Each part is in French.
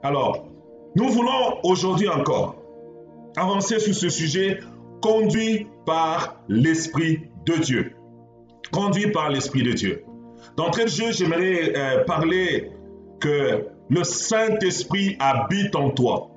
Alors, nous voulons aujourd'hui encore avancer sur ce sujet, conduit par l'Esprit de Dieu. Conduit par l'Esprit de Dieu. D'entrée de jeu, j'aimerais parler que le Saint-Esprit habite en toi.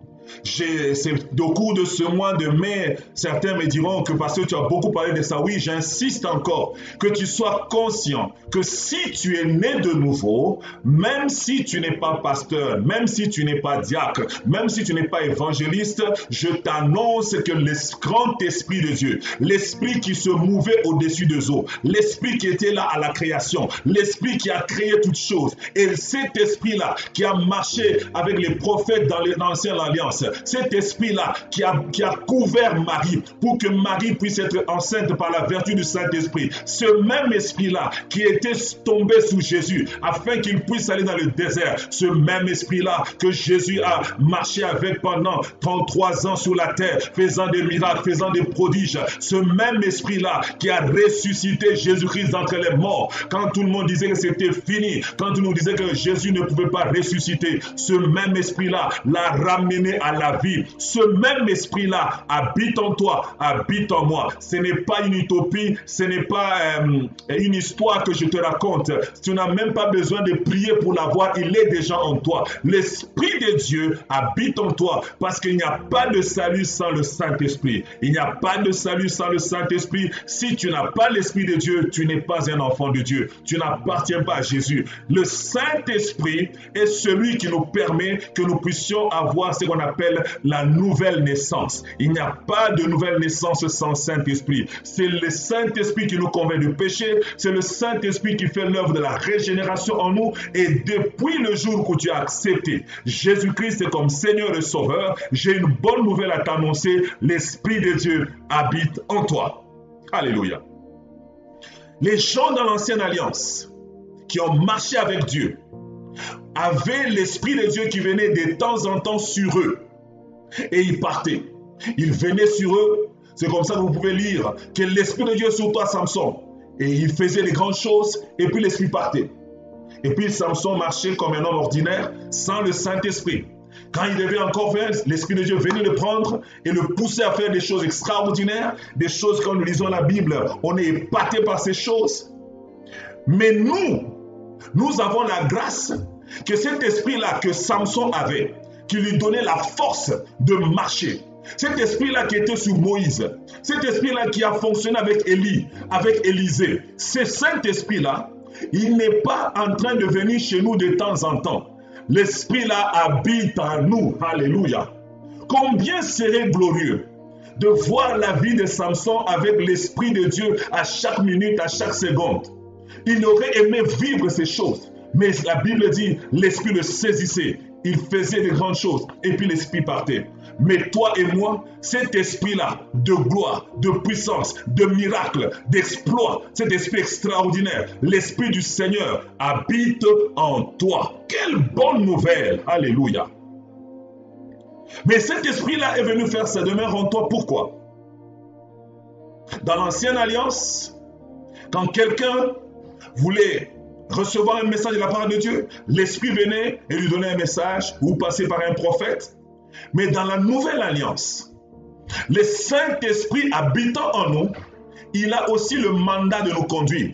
Au cours de ce mois de mai, certains me diront que parce que tu as beaucoup parlé de ça, oui, j'insiste encore, que tu sois conscient que si tu es né de nouveau, même si tu n'es pas pasteur, même si tu n'es pas diacre, même si tu n'es pas évangéliste, je t'annonce que le grand Esprit de Dieu, l'Esprit qui se mouvait au-dessus des eaux, l'Esprit qui était là à la création, l'Esprit qui a créé toutes choses, et cet Esprit-là qui a marché avec les prophètes dans l'ancienne alliance, cet esprit-là qui a couvert Marie pour que Marie puisse être enceinte par la vertu du Saint-Esprit, ce même esprit-là qui était tombé sous Jésus afin qu'il puisse aller dans le désert, ce même esprit-là que Jésus a marché avec pendant 33 ans sur la terre, faisant des miracles, faisant des prodiges, ce même esprit-là qui a ressuscité Jésus-Christ d'entre les morts, quand tout le monde disait que c'était fini, quand tout le monde disait que Jésus ne pouvait pas ressusciter, ce même esprit-là l'a ramené à la vie. Ce même esprit-là habite en toi, habite en moi. Ce n'est pas une utopie, ce n'est pas une histoire que je te raconte. Tu n'as même pas besoin de prier pour l'avoir, il est déjà en toi. L'Esprit de Dieu habite en toi parce qu'il n'y a pas de salut sans le Saint-Esprit. Il n'y a pas de salut sans le Saint-Esprit. Si tu n'as pas l'Esprit de Dieu, tu n'es pas un enfant de Dieu. Tu n'appartiens pas à Jésus. Le Saint-Esprit est celui qui nous permet que nous puissions avoir ce qu'on appelle la nouvelle naissance. Il n'y a pas de nouvelle naissance sans Saint-Esprit. C'est le Saint-Esprit qui nous convainc du péché. C'est le Saint-Esprit qui fait l'œuvre de la régénération en nous. Et depuis le jour où tu as accepté Jésus-Christ comme Seigneur et Sauveur, j'ai une bonne nouvelle à t'annoncer. L'Esprit de Dieu habite en toi. Alléluia. Les gens dans l'ancienne alliance qui ont marché avec Dieu avaient l'Esprit de Dieu qui venait de temps en temps sur eux. Et ils partaient. Ils venaient sur eux. C'est comme ça que vous pouvez lire que l'Esprit de Dieu est sur toi, Samson. Et il faisait les grandes choses et puis l'Esprit partait. Et puis Samson marchait comme un homme ordinaire sans le Saint-Esprit. Quand il devait encore faire, l'Esprit de Dieu venait le prendre et le pousser à faire des choses extraordinaires, des choses quand nous lisons la Bible, on est épaté par ces choses. Mais nous avons la grâce que cet esprit-là que Samson avait, qui lui donnait la force de marcher. Cet esprit-là qui était sur Moïse, cet esprit-là qui a fonctionné avec Élie, avec Élisée, ce Saint-Esprit-là, il n'est pas en train de venir chez nous de temps en temps. L'Esprit-là habite en nous. Alléluia. Combien serait glorieux de voir la vie de Samson avec l'Esprit de Dieu à chaque minute, à chaque seconde. Il aurait aimé vivre ces choses. Mais la Bible dit, l'Esprit le saisissait. Il faisait de grandes choses et puis l'Esprit partait. Mais toi et moi, cet esprit-là de gloire, de puissance, de miracle, d'exploit, cet esprit extraordinaire, l'Esprit du Seigneur habite en toi. Quelle bonne nouvelle! Alléluia! Mais cet esprit-là est venu faire sa demeure en toi. Pourquoi? Dans l'ancienne alliance, quand quelqu'un voulait recevoir un message de la part de Dieu, l'Esprit venait et lui donnait un message ou passait par un prophète. Mais dans la nouvelle alliance, le Saint-Esprit habitant en nous, il a aussi le mandat de nous conduire.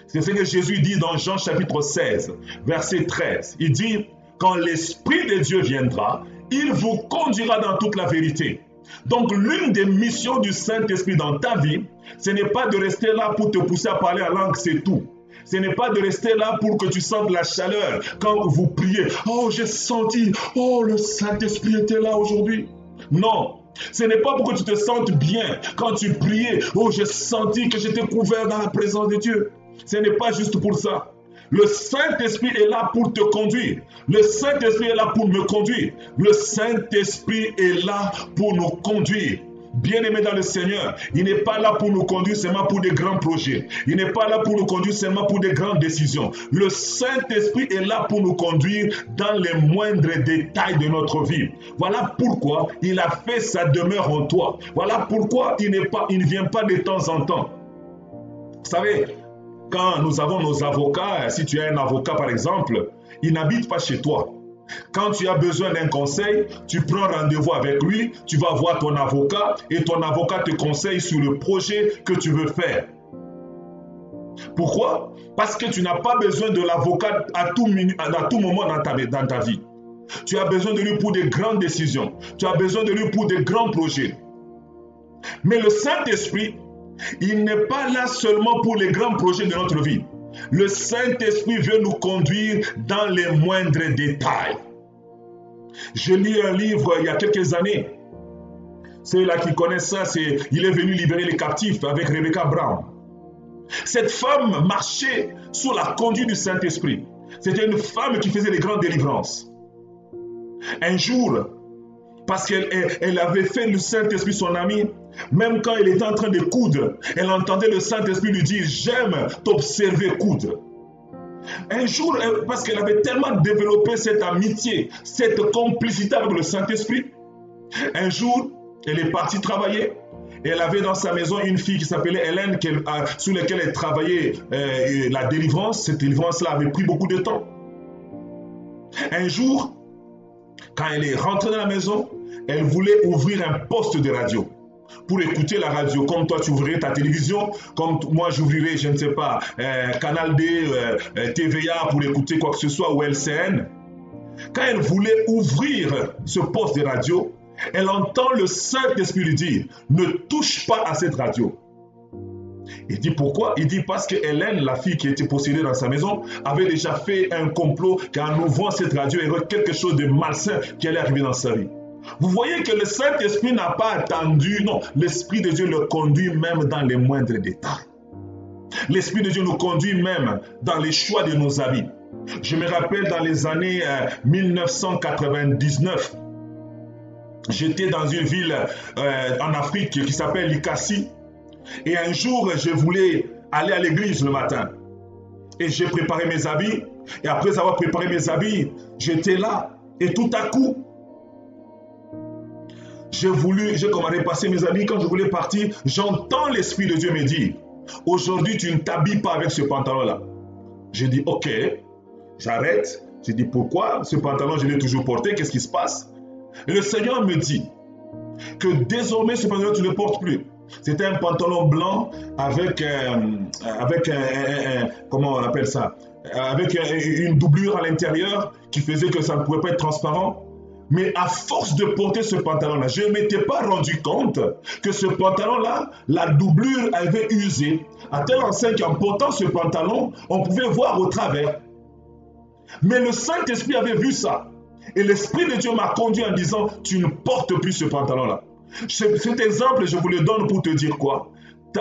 C'est ce que Jésus dit dans Jean chapitre 16, verset 13. Il dit, quand l'Esprit de Dieu viendra, il vous conduira dans toute la vérité. Donc l'une des missions du Saint-Esprit dans ta vie, ce n'est pas de rester là pour te pousser à parler en langue, c'est tout. Ce n'est pas de rester là pour que tu sentes la chaleur quand vous priez. Oh, j'ai senti, oh, le Saint-Esprit était là aujourd'hui. Non, ce n'est pas pour que tu te sentes bien quand tu priais. Oh, j'ai senti que j'étais couvert dans la présence de Dieu. Ce n'est pas juste pour ça. Le Saint-Esprit est là pour te conduire. Le Saint-Esprit est là pour me conduire. Le Saint-Esprit est là pour nous conduire. Bien-aimés dans le Seigneur, il n'est pas là pour nous conduire seulement pour des grands projets. Il n'est pas là pour nous conduire seulement pour des grandes décisions. Le Saint-Esprit est là pour nous conduire dans les moindres détails de notre vie. Voilà pourquoi il a fait sa demeure en toi. Voilà pourquoi il ne vient pas de temps en temps. Vous savez, quand nous avons nos avocats, si tu as un avocat par exemple, il n'habite pas chez toi. Quand tu as besoin d'un conseil, tu prends rendez-vous avec lui, tu vas voir ton avocat et ton avocat te conseille sur le projet que tu veux faire. Pourquoi? Parce que tu n'as pas besoin de l'avocat à tout moment dans ta vie. Tu as besoin de lui pour des grandes décisions. Tu as besoin de lui pour des grands projets. Mais le Saint-Esprit, il n'est pas là seulement pour les grands projets de notre vie. Le Saint-Esprit veut nous conduire dans les moindres détails. Je lis un livre il y a quelques années. Ceux-là qui connaissent ça, il est venu libérer les captifs avec Rebecca Brown. Cette femme marchait sous la conduite du Saint-Esprit. C'était une femme qui faisait des grandes délivrances. Un jour, parce qu'elle avait fait le Saint-Esprit son ami, même quand elle était en train de coudre, elle entendait le Saint-Esprit lui dire « J'aime t'observer coudre ». Un jour, parce qu'elle avait tellement développé cette amitié, cette complicité avec le Saint-Esprit, un jour, elle est partie travailler. Et elle avait dans sa maison une fille qui s'appelait Hélène, sur laquelle elle travaillait la délivrance. Cette délivrance-là avait pris beaucoup de temps. Un jour, quand elle est rentrée dans la maison, elle voulait ouvrir un poste de radio pour écouter la radio. Comme toi, tu ouvrirais ta télévision, comme moi, j'ouvrirais, je ne sais pas, Canal D, TVA pour écouter quoi que ce soit, ou LCN. Quand elle voulait ouvrir ce poste de radio, elle entend le Saint-Esprit lui dire « Ne touche pas à cette radio ». Il dit pourquoi? Il dit parce que Hélène, la fille qui était possédée dans sa maison, avait déjà fait un complot qu'en ouvrant cette radio, il y aurait quelque chose de malsain qui allait arriver dans sa vie. Vous voyez que le Saint-Esprit n'a pas attendu, non, l'Esprit de Dieu le conduit même dans les moindres détails. L'Esprit de Dieu nous conduit même dans les choix de nos habits. Je me rappelle dans les années 1999, j'étais dans une ville en Afrique qui s'appelle Likasi. Et un jour, je voulais aller à l'église le matin. Et j'ai préparé mes habits. Et après avoir préparé mes habits, j'étais là. Et tout à coup, j'ai commencé à passer mes habits. Quand je voulais partir, j'entends l'Esprit de Dieu me dire « Aujourd'hui, tu ne t'habilles pas avec ce pantalon-là. » J'ai dit « Ok, j'arrête. » J'ai dit « Pourquoi? Ce pantalon, je l'ai toujours porté. Qu'est-ce qui se passe? » Et le Seigneur me dit que désormais, ce pantalon, tu ne le portes plus. C'était un pantalon blanc avec comment on appelle ça? Avec une doublure à l'intérieur qui faisait que ça ne pouvait pas être transparent. Mais à force de porter ce pantalon-là, je ne m'étais pas rendu compte que ce pantalon-là, la doublure avait usé à tel enseigne qu'en portant ce pantalon, on pouvait voir au travers. Mais le Saint-Esprit avait vu ça. Et l'Esprit de Dieu m'a conduit en disant, tu ne portes plus ce pantalon-là. Cet exemple, je vous le donne pour te dire quoi?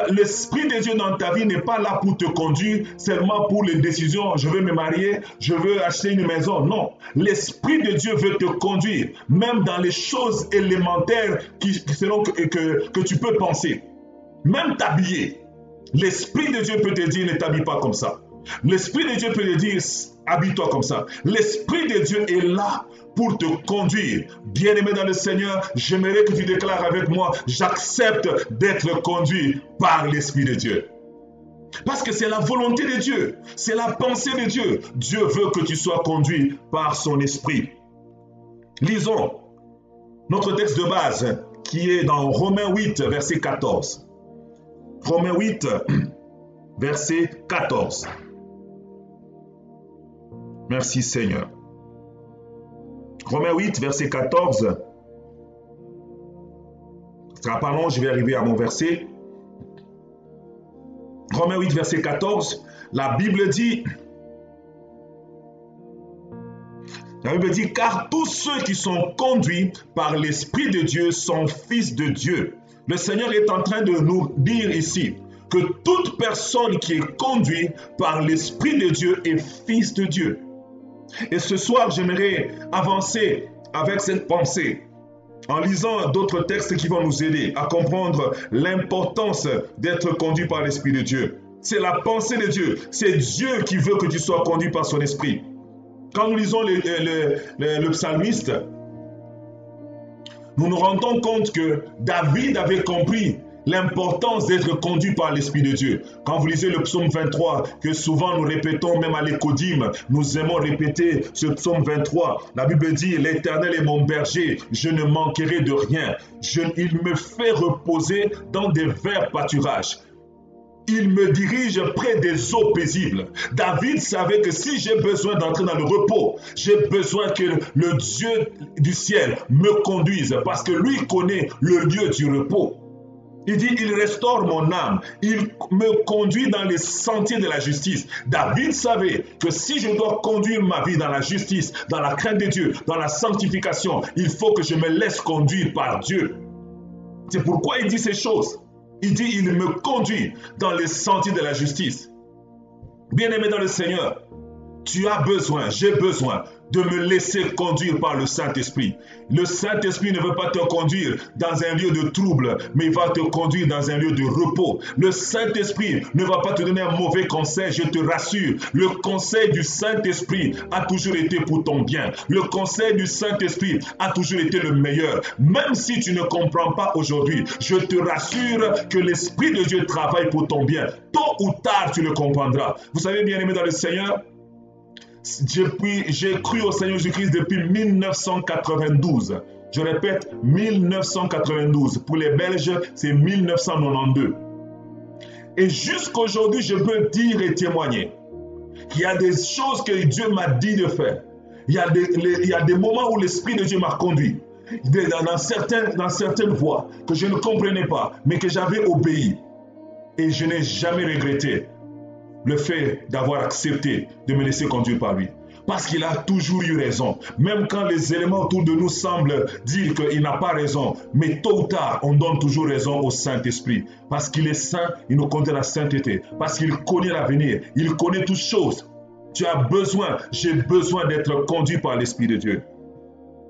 L'Esprit de Dieu dans ta vie n'est pas là pour te conduire seulement pour les décisions. Je veux me marier, je veux acheter une maison. Non, l'Esprit de Dieu veut te conduire, même dans les choses élémentaires que tu peux penser. Même t'habiller. L'Esprit de Dieu peut te dire, ne t'habille pas comme ça. L'Esprit de Dieu peut te dire, habille-toi comme ça. L'Esprit de Dieu est là pour te conduire. Bien-aimé dans le Seigneur, j'aimerais que tu déclares avec moi, j'accepte d'être conduit par l'Esprit de Dieu. Parce que c'est la volonté de Dieu, c'est la pensée de Dieu. Dieu veut que tu sois conduit par son Esprit. Lisons notre texte de base qui est dans Romains 8, verset 14. Romains 8, verset 14. Merci Seigneur. Romains 8, verset 14. Ce sera pas long, je vais arriver à mon verset. Romains 8, verset 14. La Bible dit, car tous ceux qui sont conduits par l'Esprit de Dieu sont fils de Dieu. Le Seigneur est en train de nous dire ici que toute personne qui est conduite par l'Esprit de Dieu est fils de Dieu. Et ce soir, j'aimerais avancer avec cette pensée en lisant d'autres textes qui vont nous aider à comprendre l'importance d'être conduit par l'Esprit de Dieu. C'est la pensée de Dieu. C'est Dieu qui veut que tu sois conduit par son Esprit. Quand nous lisons le psalmiste, nous nous rendons compte que David avait compris l'importance d'être conduit par l'Esprit de Dieu. Quand vous lisez le psaume 23, que souvent nous répétons même à l'écodime, nous aimons répéter ce psaume 23. La Bible dit, l'Éternel est mon berger, je ne manquerai de rien. Il me fait reposer dans des verts pâturages. Il me dirige près des eaux paisibles. David savait que si j'ai besoin d'entrer dans le repos, j'ai besoin que le Dieu du ciel me conduise parce que lui connaît le lieu du repos. Il dit, il restaure mon âme, il me conduit dans les sentiers de la justice. David savait que si je dois conduire ma vie dans la justice, dans la crainte de Dieu, dans la sanctification, il faut que je me laisse conduire par Dieu. C'est pourquoi il dit ces choses. Il dit, il me conduit dans les sentiers de la justice. Bien-aimé dans le Seigneur, tu as besoin, j'ai besoin de me laisser conduire par le Saint-Esprit. Le Saint-Esprit ne veut pas te conduire dans un lieu de trouble, mais il va te conduire dans un lieu de repos. Le Saint-Esprit ne va pas te donner un mauvais conseil, je te rassure. Le conseil du Saint-Esprit a toujours été pour ton bien. Le conseil du Saint-Esprit a toujours été le meilleur. Même si tu ne comprends pas aujourd'hui, je te rassure que l'Esprit de Dieu travaille pour ton bien. Tôt ou tard, tu le comprendras. Vous savez, bien-aimé dans le Seigneur, j'ai cru au Seigneur Jésus-Christ depuis 1992. Je répète, 1992. Pour les Belges, c'est 1992. Et jusqu'à aujourd'hui, je peux dire et témoigner qu'il y a des choses que Dieu m'a dit de faire. Il y a des moments où l'Esprit de Dieu m'a conduit dans certaines voies que je ne comprenais pas, mais que j'avais obéi. Et je n'ai jamais regretté le fait d'avoir accepté de me laisser conduire par lui. Parce qu'il a toujours eu raison. Même quand les éléments autour de nous semblent dire qu'il n'a pas raison. Mais tôt ou tard, on donne toujours raison au Saint-Esprit. Parce qu'il est saint, il nous conduit à la sainteté. Parce qu'il connaît l'avenir. Il connaît toutes choses. Tu as besoin, j'ai besoin d'être conduit par l'Esprit de Dieu.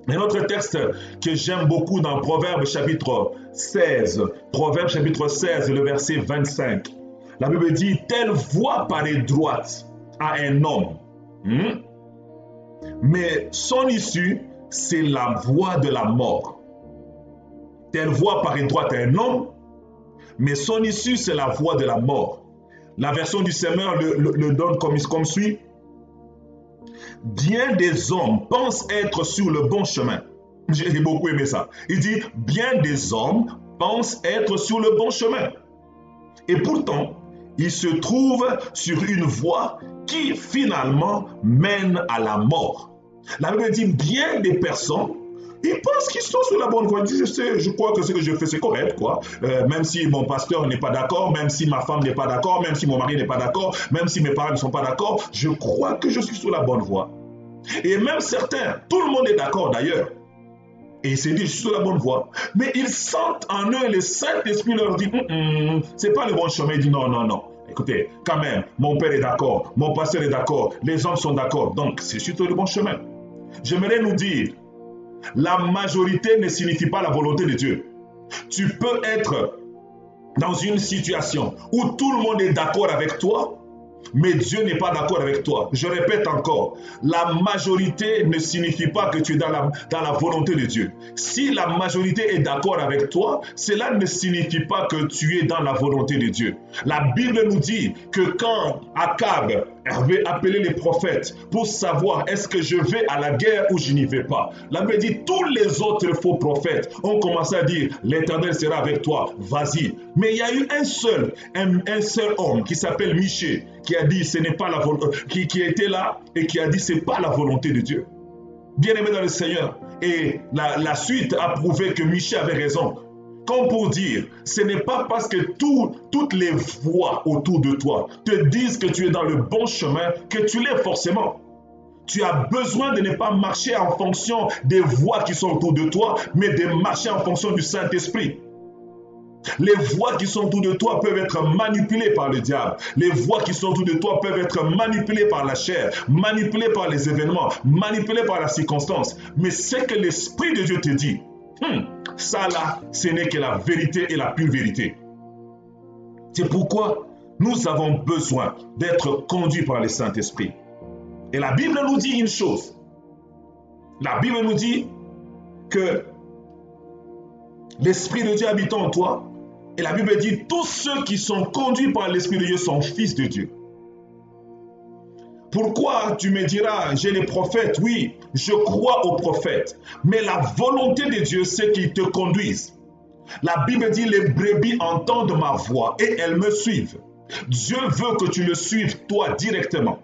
Un autre texte que j'aime beaucoup dans Proverbes chapitre 16. Proverbes chapitre 16, le verset 25. La Bible dit, telle voie paraît droite à un homme, mais son issue, c'est la voie de la mort. Telle voie paraît droite à un homme, mais son issue, c'est la voie de la mort. La version du Semeur le donne comme suit. Bien des hommes pensent être sur le bon chemin. J'ai beaucoup aimé ça. Il dit, bien des hommes pensent être sur le bon chemin. Et pourtant, ils se trouvent sur une voie qui finalement mène à la mort. La Bible dit bien des personnes, ils pensent qu'ils sont sur la bonne voie. Ils disent, je crois que ce que je fais c'est correct, quoi. Même si mon pasteur n'est pas d'accord, même si ma femme n'est pas d'accord, même si mon mari n'est pas d'accord, même si mes parents ne sont pas d'accord, je crois que je suis sur la bonne voie. Et même certains, tout le monde est d'accord d'ailleurs. Et ils se disent, je suis sur la bonne voie. Mais ils sentent en eux, le Saint-Esprit leur dit, c'est pas le bon chemin. Il dit, non. Écoutez, quand même, mon père est d'accord, mon pasteur est d'accord, les hommes sont d'accord. Donc, c'est sur le bon chemin. J'aimerais nous dire, la majorité ne signifie pas la volonté de Dieu. Tu peux être dans une situation où tout le monde est d'accord avec toi, mais Dieu n'est pas d'accord avec toi. Je répète encore, la majorité ne signifie pas que tu es dans la volonté de Dieu. Si la majorité est d'accord avec toi, cela ne signifie pas que tu es dans la volonté de Dieu. La Bible nous dit que quand Akab avait appelé les prophètes pour savoir est-ce que je vais à la guerre ou je n'y vais pas, la Bible dit tous les autres faux prophètes ont commencé à dire l'Éternel sera avec toi, vas-y. Mais il y a eu un seul homme qui s'appelle Michée, qui a dit ce n'est pas la volonté, qui était là et qui a dit c'est pas la volonté de Dieu. Bien-aimé dans le Seigneur. Et la suite a prouvé que Michée avait raison. Comme pour dire, ce n'est pas parce que toutes les voix autour de toi te disent que tu es dans le bon chemin que tu l'es forcément. Tu as besoin de ne pas marcher en fonction des voix qui sont autour de toi, mais de marcher en fonction du Saint-Esprit. Les voix qui sont autour de toi peuvent être manipulées par le diable. Les voix qui sont autour de toi peuvent être manipulées par la chair, manipulées par les événements, manipulées par la circonstance. Mais ce que l'Esprit de Dieu te dit, ça là, ce n'est que la vérité et la pure vérité. C'est pourquoi nous avons besoin d'être conduits par le Saint-Esprit. Et la Bible nous dit une chose. La Bible nous dit que l'Esprit de Dieu habitant en toi, Et la Bible dit, tous ceux qui sont conduits par l'Esprit de Dieu sont fils de Dieu. Pourquoi tu me diras, j'ai les prophètes? Oui, je crois aux prophètes. Mais la volonté de Dieu, c'est qu'ils te conduisent. La Bible dit, les brebis entendent ma voix et elles me suivent. Dieu veut que tu le suives toi directement.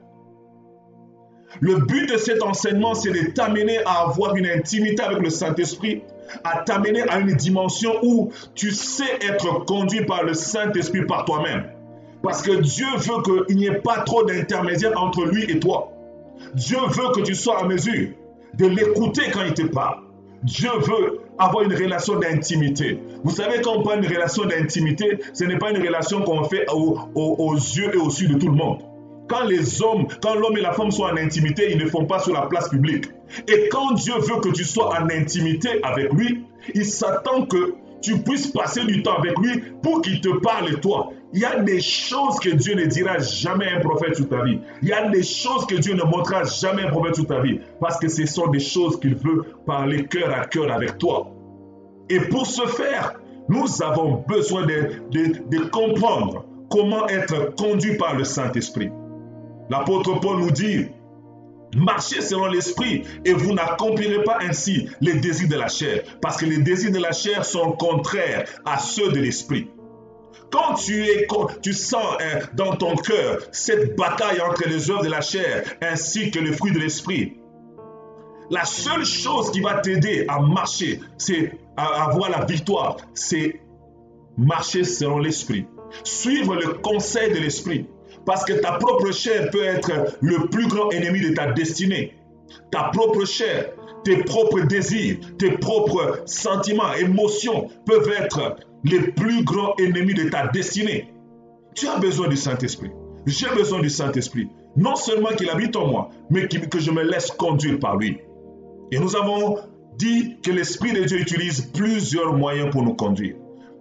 Le but de cet enseignement, c'est de t'amener à avoir une intimité avec le Saint-Esprit, à t'amener à une dimension où tu sais être conduit par le Saint-Esprit par toi-même. Parce que Dieu veut qu'il n'y ait pas trop d'intermédiaires entre lui et toi. Dieu veut que tu sois à mesure de l'écouter quand il te parle. Dieu veut avoir une relation d'intimité. Vous savez, quand on parle d'une relation d'intimité, ce n'est pas une relation qu'on fait aux yeux et aux yeux de tout le monde. Quand l'homme et la femme sont en intimité, ils ne font pas sur la place publique. Et quand Dieu veut que tu sois en intimité avec lui, il s'attend que tu puisses passer du temps avec lui pour qu'il te parle toi. Il y a des choses que Dieu ne dira jamais à un prophète sur ta vie. Il y a des choses que Dieu ne montrera jamais à un prophète sur ta vie. Parce que ce sont des choses qu'il veut parler cœur à cœur avec toi. Et pour ce faire, nous avons besoin de comprendre comment être conduit par le Saint-Esprit. L'apôtre Paul nous dit, marchez selon l'esprit et vous n'accomplirez pas ainsi les désirs de la chair. Parce que les désirs de la chair sont contraires à ceux de l'esprit. Quand tu sens dans ton cœur cette bataille entre les œuvres de la chair ainsi que le fruit de l'esprit, la seule chose qui va t'aider à marcher, c'est à avoir la victoire, c'est marcher selon l'esprit. Suivre le conseil de l'esprit. Parce que ta propre chair peut être le plus grand ennemi de ta destinée. Ta propre chair, tes propres désirs, tes propres sentiments, émotions peuvent être les plus grands ennemis de ta destinée. Tu as besoin du Saint-Esprit. J'ai besoin du Saint-Esprit. Non seulement qu'il habite en moi, mais que je me laisse conduire par lui. Et nous avons dit que l'Esprit de Dieu utilise plusieurs moyens pour nous conduire.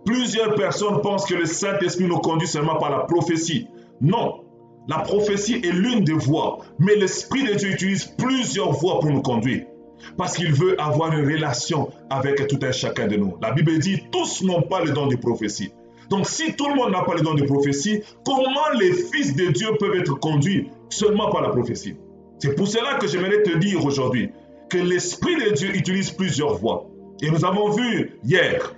Plusieurs personnes pensent que le Saint-Esprit nous conduit seulement par la prophétie. Non, la prophétie est l'une des voies, mais l'Esprit de Dieu utilise plusieurs voies pour nous conduire. Parce qu'il veut avoir une relation avec tout un chacun de nous. La Bible dit, tous n'ont pas le don de prophétie. Donc si tout le monde n'a pas le don de prophétie, comment les fils de Dieu peuvent être conduits seulement par la prophétie? C'est pour cela que j'aimerais te dire aujourd'hui que l'Esprit de Dieu utilise plusieurs voies. Et nous avons vu hier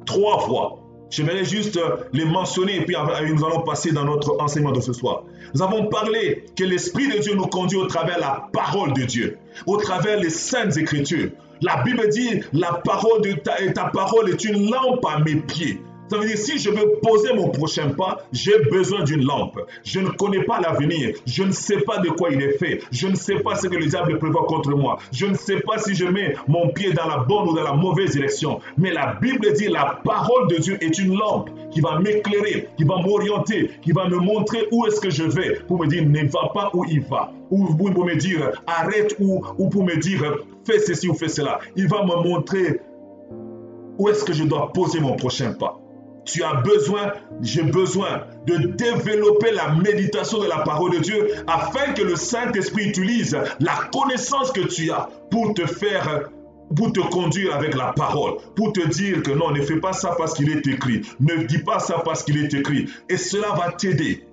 3 voies. J'aimerais juste les mentionner et puis nous allons passer dans notre enseignement de ce soir. Nous avons parlé que l'Esprit de Dieu nous conduit au travers la parole de Dieu, au travers les saintes écritures. La Bible dit, ta parole est une lampe à mes pieds. Ça veut dire, si je veux poser mon prochain pas, j'ai besoin d'une lampe. Je ne connais pas l'avenir. Je ne sais pas de quoi il est fait. Je ne sais pas ce que le diable prévoit contre moi. Je ne sais pas si je mets mon pied dans la bonne ou dans la mauvaise direction. Mais la Bible dit, la parole de Dieu est une lampe qui va m'éclairer, qui va m'orienter, qui va me montrer où est-ce que je vais, pour me dire, ne va pas où il va. Ou pour me dire, arrête, ou pour me dire, fais ceci ou fais cela. Il va me montrer où est-ce que je dois poser mon prochain pas. J'ai besoin de développer la méditation de la parole de Dieu afin que le Saint-Esprit utilise la connaissance que tu as pour te conduire avec la parole, pour te dire que non, ne fais pas ça parce qu'il est écrit, ne dis pas ça parce qu'il est écrit. Et cela va t'aider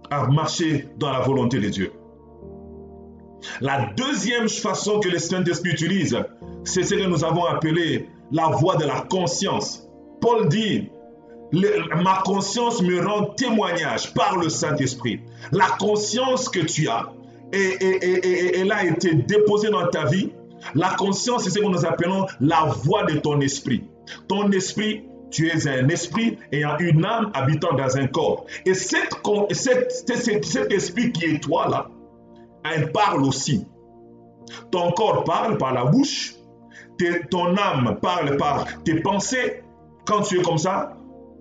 à marcher dans la volonté de Dieu. La deuxième façon que le Saint-Esprit utilise, c'est ce que nous avons appelé la voie de la conscience. Paul dit, ma conscience me rend témoignage par le Saint-Esprit. La conscience que tu as, elle a été déposée dans ta vie. La conscience, c'est ce que nous appelons la voix de ton esprit. Ton esprit, tu es un esprit ayant une âme habitant dans un corps. Et cet esprit qui est toi là, elle parle aussi. Ton corps parle par la bouche, ton âme parle par tes pensées. Quand tu es comme ça,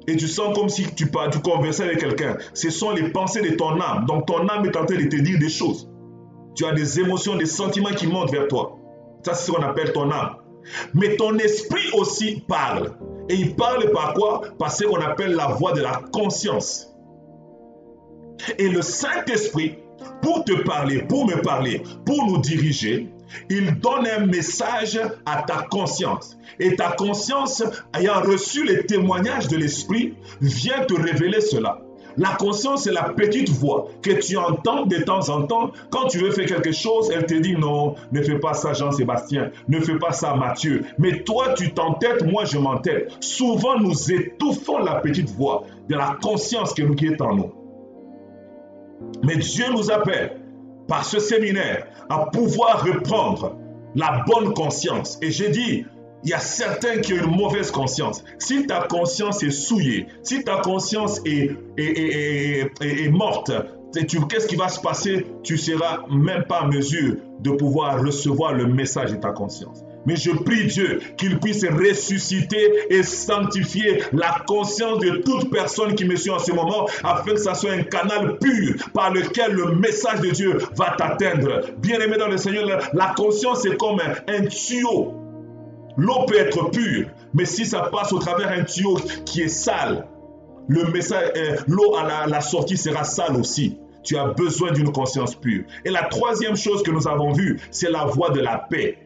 et tu sens comme si tu conversais avec quelqu'un, ce sont les pensées de ton âme. Donc ton âme est en train de te dire des choses. Tu as des émotions, des sentiments qui montent vers toi. Ça, c'est ce qu'on appelle ton âme. Mais ton esprit aussi parle. Et il parle par quoi? Par ce qu'on appelle la voix de la conscience. Et le Saint-Esprit, pour te parler, pour me parler, pour nous diriger, il donne un message à ta conscience. Et ta conscience, ayant reçu les témoignages de l'Esprit, vient te révéler cela. La conscience, c'est la petite voix que tu entends de temps en temps. Quand tu veux faire quelque chose, elle te dit non, ne fais pas ça Jean-Sébastien, ne fais pas ça Mathieu. Mais toi, tu t'entêtes, moi je m'entête. Souvent, nous étouffons la petite voix de la conscience qui est en nous. Mais Dieu nous appelle par ce séminaire à pouvoir reprendre la bonne conscience. Et j'ai dit, il y a certains qui ont une mauvaise conscience. Si ta conscience est souillée, si ta conscience est morte, qu'est-ce qui va se passer? Tu ne seras même pas en mesure de pouvoir recevoir le message de ta conscience. Mais je prie Dieu qu'il puisse ressusciter et sanctifier la conscience de toute personne qui me suit en ce moment, afin que ça soit un canal pur par lequel le message de Dieu va t'atteindre. Bien-aimé dans le Seigneur, la conscience est comme un tuyau. L'eau peut être pure, mais si ça passe au travers un tuyau qui est sale, l'eau à la sortie sera sale aussi. Tu as besoin d'une conscience pure. Et la troisième chose que nous avons vue, c'est la voie de la paix.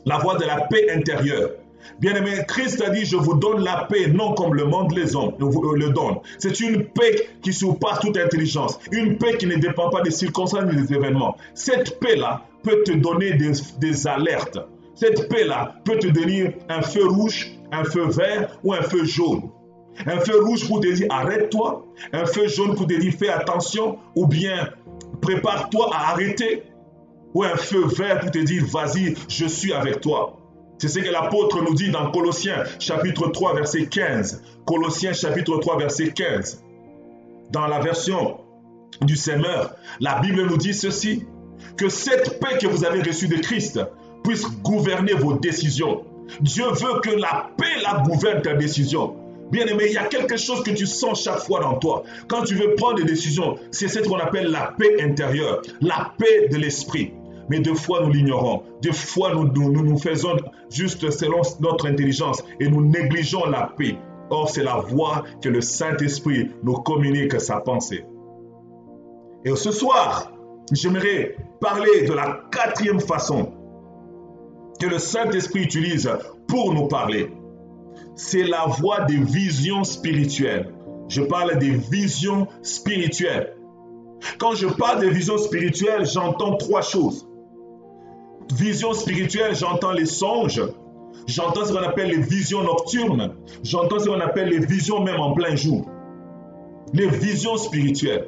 La voie de la paix intérieure. Bien-aimé, Christ a dit, je vous donne la paix, non comme le monde le donne. C'est une paix qui surpasse toute intelligence. Une paix qui ne dépend pas des circonstances ni des événements. Cette paix-là peut te donner des alertes. Cette paix-là peut te donner un feu rouge, un feu vert ou un feu jaune. Un feu rouge pour te dire arrête-toi, un feu jaune pour te dire fais attention ou bien prépare-toi à arrêter, ou un feu vert pour te dire vas-y, je suis avec toi. C'est ce que l'apôtre nous dit dans Colossiens chapitre 3 verset 15. Colossiens chapitre 3 verset 15. Dans la version du Semeur, la Bible nous dit ceci, que cette paix que vous avez reçue de Christ puisse gouverner vos décisions. Dieu veut que la paix la gouverne ta décision. Bien-aimé, il y a quelque chose que tu sens chaque fois dans toi. Quand tu veux prendre des décisions, c'est ce qu'on appelle la paix intérieure, la paix de l'esprit. Mais deux fois, nous l'ignorons. Deux fois, nous faisons juste selon notre intelligence et nous négligeons la paix. Or, c'est la voie que le Saint-Esprit nous communique sa pensée. Et ce soir, j'aimerais parler de la quatrième façon que le Saint-Esprit utilise pour nous parler. C'est la voie des visions spirituelles. Je parle des visions spirituelles. Quand je parle des visions spirituelles, j'entends trois choses. Visions spirituelles, j'entends les songes, j'entends ce qu'on appelle les visions nocturnes, j'entends ce qu'on appelle les visions même en plein jour. Les visions spirituelles.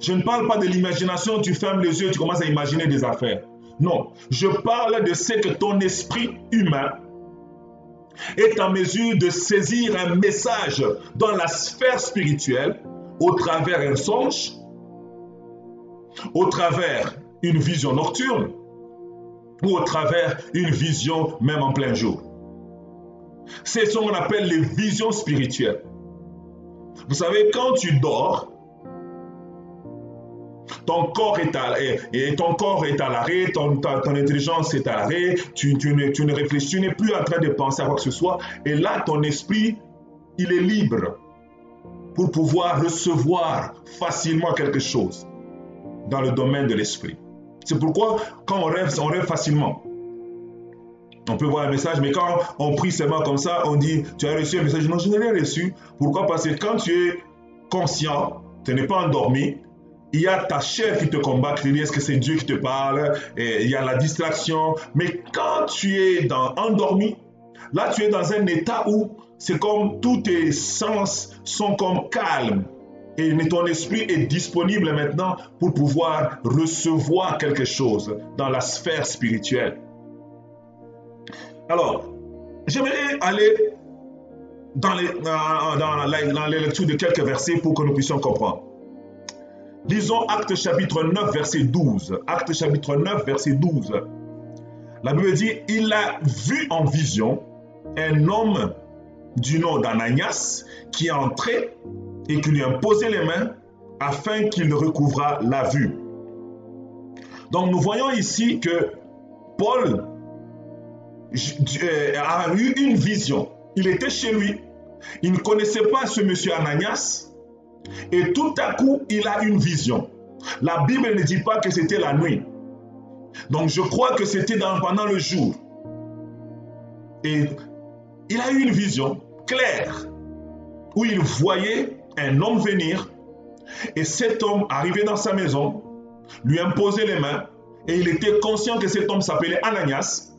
Je ne parle pas de l'imagination, tu fermes les yeux, tu commences à imaginer des affaires. Non, je parle de ce que ton esprit humain est en mesure de saisir un message dans la sphère spirituelle au travers un songe, au travers une vision nocturne ou au travers une vision même en plein jour. C'est ce qu'on appelle les visions spirituelles. Vous savez, quand tu dors, ton corps est à l'arrêt, ton intelligence est à l'arrêt, tu ne réfléchis, tu n'es plus en train de penser à quoi que ce soit. Et là, ton esprit, il est libre pour pouvoir recevoir facilement quelque chose dans le domaine de l'esprit. C'est pourquoi, quand on rêve facilement. On peut voir un message, mais quand on prie seulement comme ça, on dit, tu as reçu un message. Non, je n'ai rien reçu. Pourquoi? Parce que quand tu es conscient, tu n'es pas endormi, il y a ta chair qui te combat, qui te dit est-ce que c'est Dieu qui te parle, et il y a la distraction. Mais quand tu es endormi, là tu es dans un état où c'est comme tous tes sens sont comme calmes. Et ton esprit est disponible maintenant pour pouvoir recevoir quelque chose dans la sphère spirituelle. Alors, j'aimerais aller dans les lectures de quelques versets pour que nous puissions comprendre. Lisons Actes chapitre 9, verset 12. Actes chapitre 9, verset 12. La Bible dit, il a vu en vision un homme du nom d'Ananias qui est entré et qui lui a posé les mains afin qu'il recouvrât la vue. Donc nous voyons ici que Paul a eu une vision. Il était chez lui. Il ne connaissait pas ce monsieur Ananias. Et tout à coup, il a une vision. La Bible ne dit pas que c'était la nuit. Donc je crois que c'était pendant le jour. Et il a eu une vision claire où il voyait un homme venir et cet homme arrivait dans sa maison, lui imposait les mains et il était conscient que cet homme s'appelait Ananias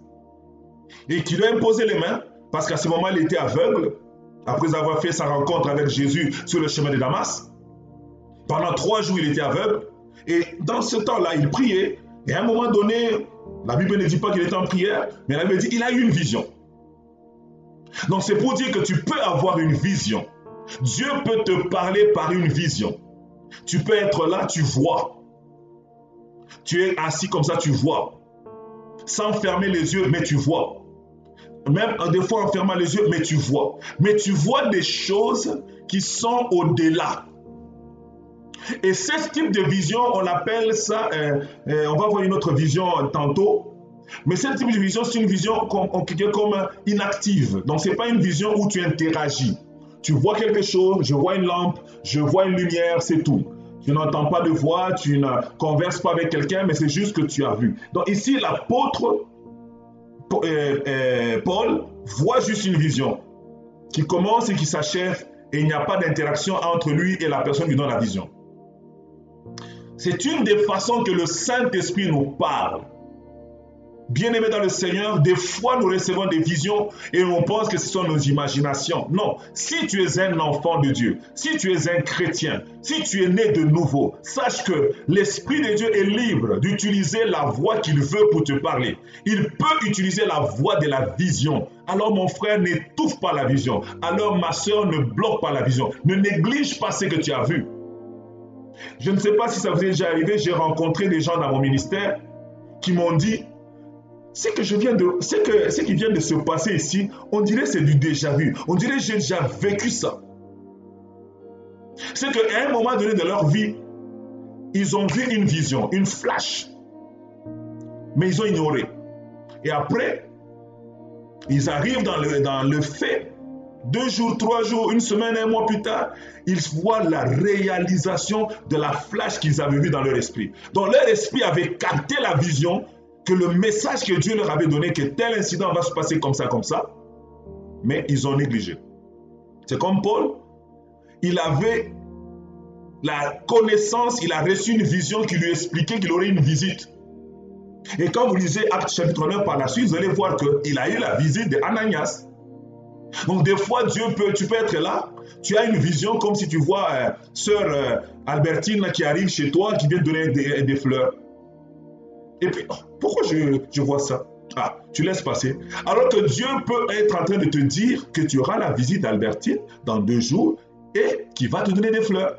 et qu'il lui a imposé les mains parce qu'à ce moment il était aveugle après avoir fait sa rencontre avec Jésus sur le chemin de Damas. Pendant 3 jours il était aveugle et dans ce temps-là il priait et à un moment donné, la Bible ne dit pas qu'il était en prière, mais la Bible dit qu'il a eu une vision. Donc c'est pour dire que tu peux avoir une vision. Dieu peut te parler par une vision. Tu peux être là, tu vois. Tu es assis comme ça, tu vois. Sans fermer les yeux, mais tu vois. Même des fois en fermant les yeux, mais tu vois. Mais tu vois des choses qui sont au-delà. Et ce type de vision, on appelle ça, on va voir une autre vision tantôt, mais ce type de vision, c'est une vision comme inactive. Donc, ce n'est pas une vision où tu interagis. Tu vois quelque chose, je vois une lampe, je vois une lumière, c'est tout. Tu n'entends pas de voix, tu ne converses pas avec quelqu'un, mais c'est juste que tu as vu. Donc ici, l'apôtre Paul voit juste une vision qui commence et qui s'achève et il n'y a pas d'interaction entre lui et la personne qui donne la vision. C'est une des façons que le Saint-Esprit nous parle. Bien-aimés dans le Seigneur, des fois nous recevons des visions et on pense que ce sont nos imaginations. Non, si tu es un enfant de Dieu, si tu es un chrétien, si tu es né de nouveau, sache que l'Esprit de Dieu est libre d'utiliser la voix qu'il veut pour te parler. Il peut utiliser la voix de la vision. Alors mon frère, n'étouffe pas la vision. Alors ma soeur, ne bloque pas la vision. Ne néglige pas ce que tu as vu. Je ne sais pas si ça vous est déjà arrivé, j'ai rencontré des gens dans mon ministère qui m'ont dit ce qui vient de se passer ici, on dirait c'est du déjà vu. On dirait que j'ai déjà vécu ça. C'est qu'à un moment donné de leur vie, ils ont vu une vision, une flash. Mais ils ont ignoré. Et après, ils arrivent dans le fait. 2 jours, 3 jours, 1 semaine, 1 mois plus tard, ils voient la réalisation de la flash qu'ils avaient vue dans leur esprit. Donc leur esprit avait capté la vision, que le message que Dieu leur avait donné, que tel incident va se passer comme ça, mais ils ont négligé. C'est comme Paul, il avait la connaissance, il a reçu une vision qui lui expliquait qu'il aurait une visite. Et quand vous lisez Actes chapitre 9 par la suite, vous allez voir qu'il a eu la visite d'Ananias. Donc des fois, tu peux être là, tu as une vision comme si tu vois sœur Albertine qui arrive chez toi, qui vient te donner des fleurs. Et puis, pourquoi je vois ça? Ah, tu laisses passer. Alors que Dieu peut être en train de te dire que tu auras la visite d'Albertine dans 2 jours et qu'il va te donner des fleurs.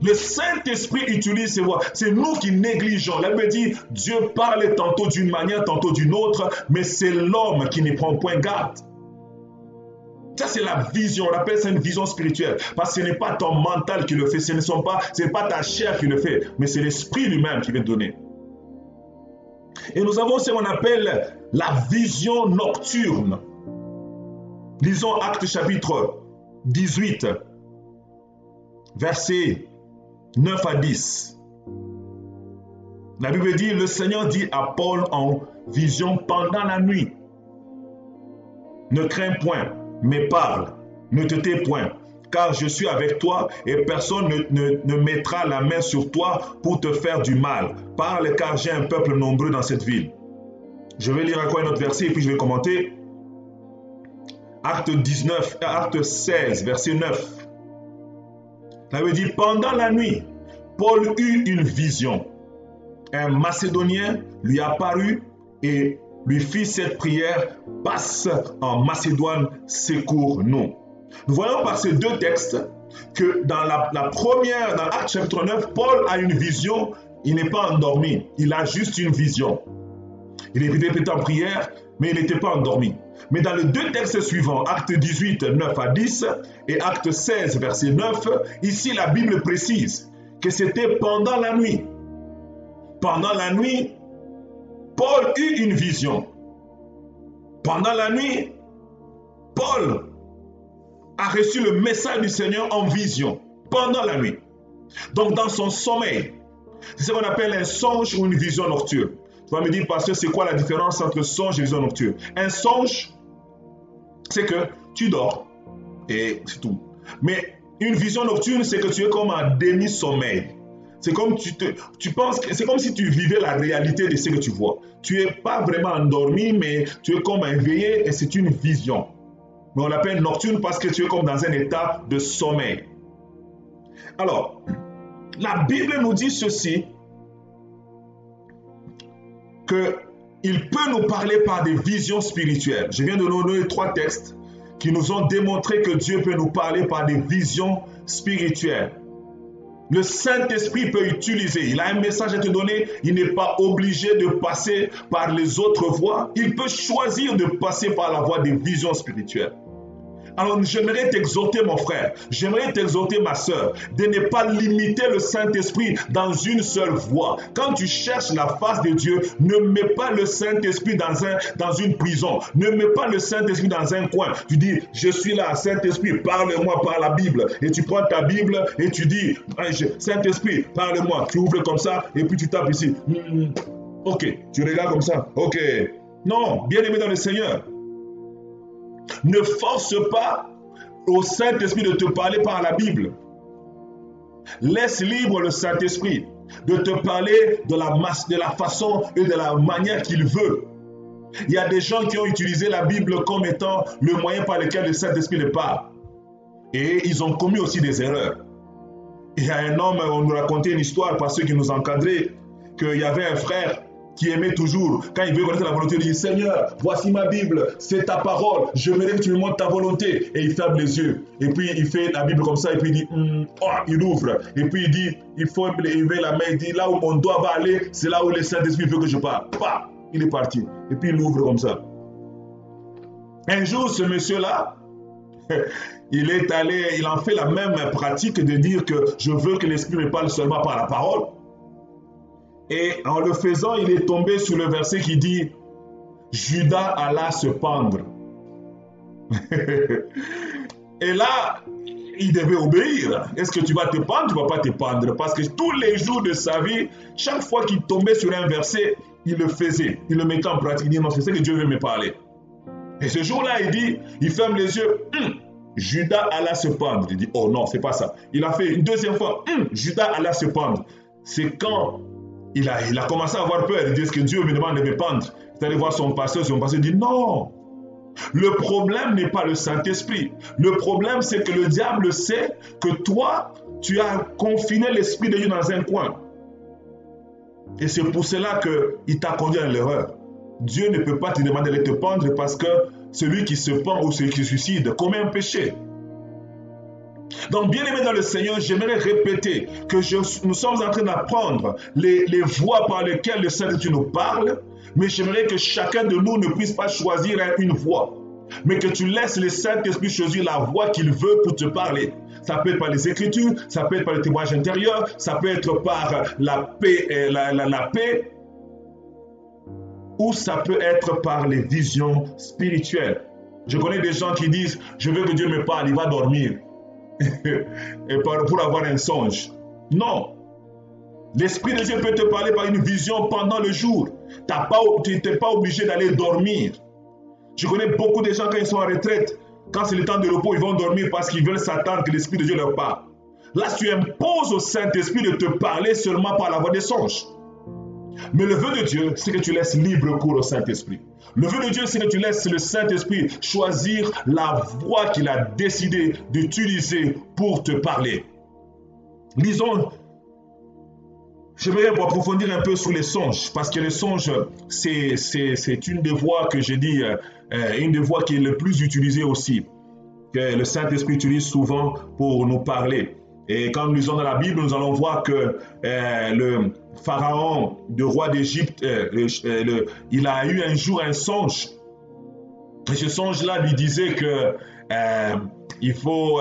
Le Saint-Esprit utilise ces voix. C'est nous qui négligeons. La Bible dit, Dieu parle tantôt d'une manière, tantôt d'une autre, mais c'est l'homme qui ne prend point garde. Ça, c'est la vision. On appelle ça une vision spirituelle. Parce que ce n'est pas ton mental qui le fait. Ce n'est pas ta chair qui le fait. Mais c'est l'Esprit lui-même qui va te donner. Et nous avons ce qu'on appelle la vision nocturne. Lisons Actes chapitre 18, versets 9 à 10. La Bible dit, le Seigneur dit à Paul en vision pendant la nuit, ne crains point, mais parle, ne te tais point, car je suis avec toi et personne ne mettra la main sur toi pour te faire du mal. Parle, car j'ai un peuple nombreux dans cette ville. Je vais lire encore un autre verset et puis je vais commenter. Acte 16, verset 9. Ça veut dire, pendant la nuit, Paul eut une vision. Un Macédonien lui apparut et lui fit cette prière, passe en Macédoine, secours-nous. Nous voyons par ces 2 textes que dans la première, dans Acte chapitre 9, Paul a une vision, il n'est pas endormi, il a juste une vision. Il était peut-être en prière, mais il n'était pas endormi. Mais dans les 2 textes suivants, Acte 18, 9 à 10 et Acte 16, verset 9, ici la Bible précise que c'était pendant la nuit. Pendant la nuit, Paul eut une vision. Pendant la nuit, Paul a reçu le message du Seigneur en vision. Pendant la nuit. Donc dans son sommeil, C'est ce qu'on appelle un songe ou une vision nocturne. Tu vas me dire, pasteur, c'est quoi la différence entre songe et vision nocturne? Un songe, c'est que tu dors et c'est tout. Mais une vision nocturne, c'est que tu es comme en demi-sommeil. C'est comme tu penses que c'est comme si tu vivais la réalité de ce que tu vois. Tu n'es pas vraiment endormi, mais tu es comme éveillé et c'est une vision. Mais on l'appelle nocturne parce que tu es comme dans un état de sommeil. Alors, la Bible nous dit ceci, qu'il peut nous parler par des visions spirituelles. Je viens de nous donner 3 textes qui nous ont démontré que Dieu peut nous parler par des visions spirituelles. Le Saint-Esprit peut utiliser, il a un message à te donner, il n'est pas obligé de passer par les autres voies, il peut choisir de passer par la voie des visions spirituelles. Alors j'aimerais t'exhorter mon frère, j'aimerais t'exhorter ma soeur, de ne pas limiter le Saint-Esprit dans une seule voie. Quand tu cherches la face de Dieu, ne mets pas le Saint-Esprit dans une prison, ne mets pas le Saint-Esprit dans un coin. Tu dis, je suis là, Saint-Esprit, parle-moi par la Bible. Et tu prends ta Bible et tu dis, Saint-Esprit, parle-moi. Tu ouvres comme ça et puis tu tapes ici. Ok, tu regardes comme ça. Ok. Non, bien-aimé dans le Seigneur. Ne force pas au Saint-Esprit de te parler par la Bible. Laisse libre le Saint-Esprit de te parler de la façon et de la manière qu'il veut. Il y a des gens qui ont utilisé la Bible comme étant le moyen par lequel le Saint-Esprit les parle. Et ils ont commis aussi des erreurs. Il y a un homme, on nous racontait une histoire par ceux qui nous encadraient, qu'il y avait un frère qui aimait toujours, quand il veut connaître la volonté, il dit, Seigneur, voici ma Bible, c'est ta parole, je voudrais que tu me montres ta volonté. Et il ferme les yeux. Et puis il fait la Bible comme ça, et puis il dit, il ouvre. Et puis il dit, il faut lever la main, il dit, là où mon doigt va aller, c'est là où le Saint-Esprit veut que je parle. Bah, il est parti. Et puis il ouvre comme ça. Un jour, ce monsieur-là, il en fait la même pratique de dire que je veux que l'Esprit me parle seulement par la parole. Et en le faisant, il est tombé sur le verset qui dit « Judas alla se pendre ». Et là, il devait obéir. Est-ce que tu vas te pendre? Tu ne vas pas te pendre. Parce que tous les jours de sa vie, chaque fois qu'il tombait sur un verset, il le faisait. Il le mettait en pratique. Il dit « Non, c'est ce que Dieu veut me parler ». Et ce jour-là, il ferme les yeux. Judas alla se pendre. Il dit « Oh non, c'est pas ça ». Il a fait une deuxième fois. Judas alla se pendre. C'est quand il a commencé à avoir peur. Il dit, est-ce que Dieu me demande de me pendre? Il est allé voir son pasteur dit, non. Le problème n'est pas le Saint-Esprit. Le problème, c'est que le diable sait que toi, tu as confiné l'Esprit de Dieu dans un coin. Et c'est pour cela qu'il t'a conduit à l'erreur. Dieu ne peut pas te demander de te pendre parce que celui qui se pend ou celui qui se suicide commet un péché. Donc, bien aimé dans le Seigneur, j'aimerais répéter que nous sommes en train d'apprendre les voies par lesquelles le Saint-Esprit nous parle, mais j'aimerais que chacun de nous ne puisse pas choisir une voie, mais que tu laisses le Saint-Esprit choisir la voie qu'il veut pour te parler. Ça peut être par les Écritures, ça peut être par le témoignage intérieur, ça peut être par la paix, ou ça peut être par les visions spirituelles. Je connais des gens qui disent, je veux que Dieu me parle, il va dormir. Et pour avoir un songe. Non. L'Esprit de Dieu peut te parler par une vision pendant le jour. Tu n'es pas obligé d'aller dormir. Je connais beaucoup de gens quand ils sont en retraite, quand c'est le temps de repos, ils vont dormir parce qu'ils veulent s'attendre que l'Esprit de Dieu leur parle. Là, tu imposes au Saint-Esprit de te parler seulement par la voie des songes. Mais le vœu de Dieu, c'est que tu laisses libre cours au Saint-Esprit. Le vœu de Dieu, c'est que tu laisses le Saint-Esprit choisir la voie qu'il a décidé d'utiliser pour te parler. Lisons, j'aimerais approfondir un peu sur les songes, parce que les songes, c'est une des voies que j'ai dit, une des voies qui est le plus utilisée aussi, que le Saint-Esprit utilise souvent pour nous parler. Et quand nous lisons dans la Bible, nous allons voir que le Pharaon, le roi d'Égypte, il a eu un jour un songe. Et ce songe-là lui disait que il faut...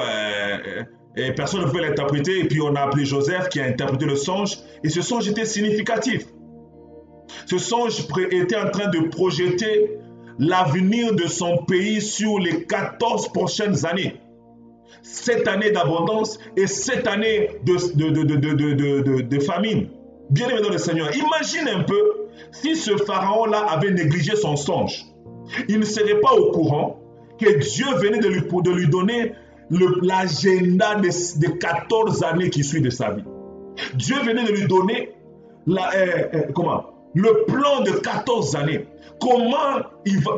et personne ne pouvait l'interpréter. Et puis on a appelé Joseph qui a interprété le songe. Et ce songe était significatif. Ce songe était en train de projeter l'avenir de son pays sur les 14 prochaines années. 7 années d'abondance et 7 années de famine. Bien aimé dans le Seigneur, imagine un peu si ce pharaon-là avait négligé son songe. Il ne serait pas au courant que Dieu venait de lui donner l'agenda de 14 années qui suivent de sa vie. Dieu venait de lui donner le plan de 14 années.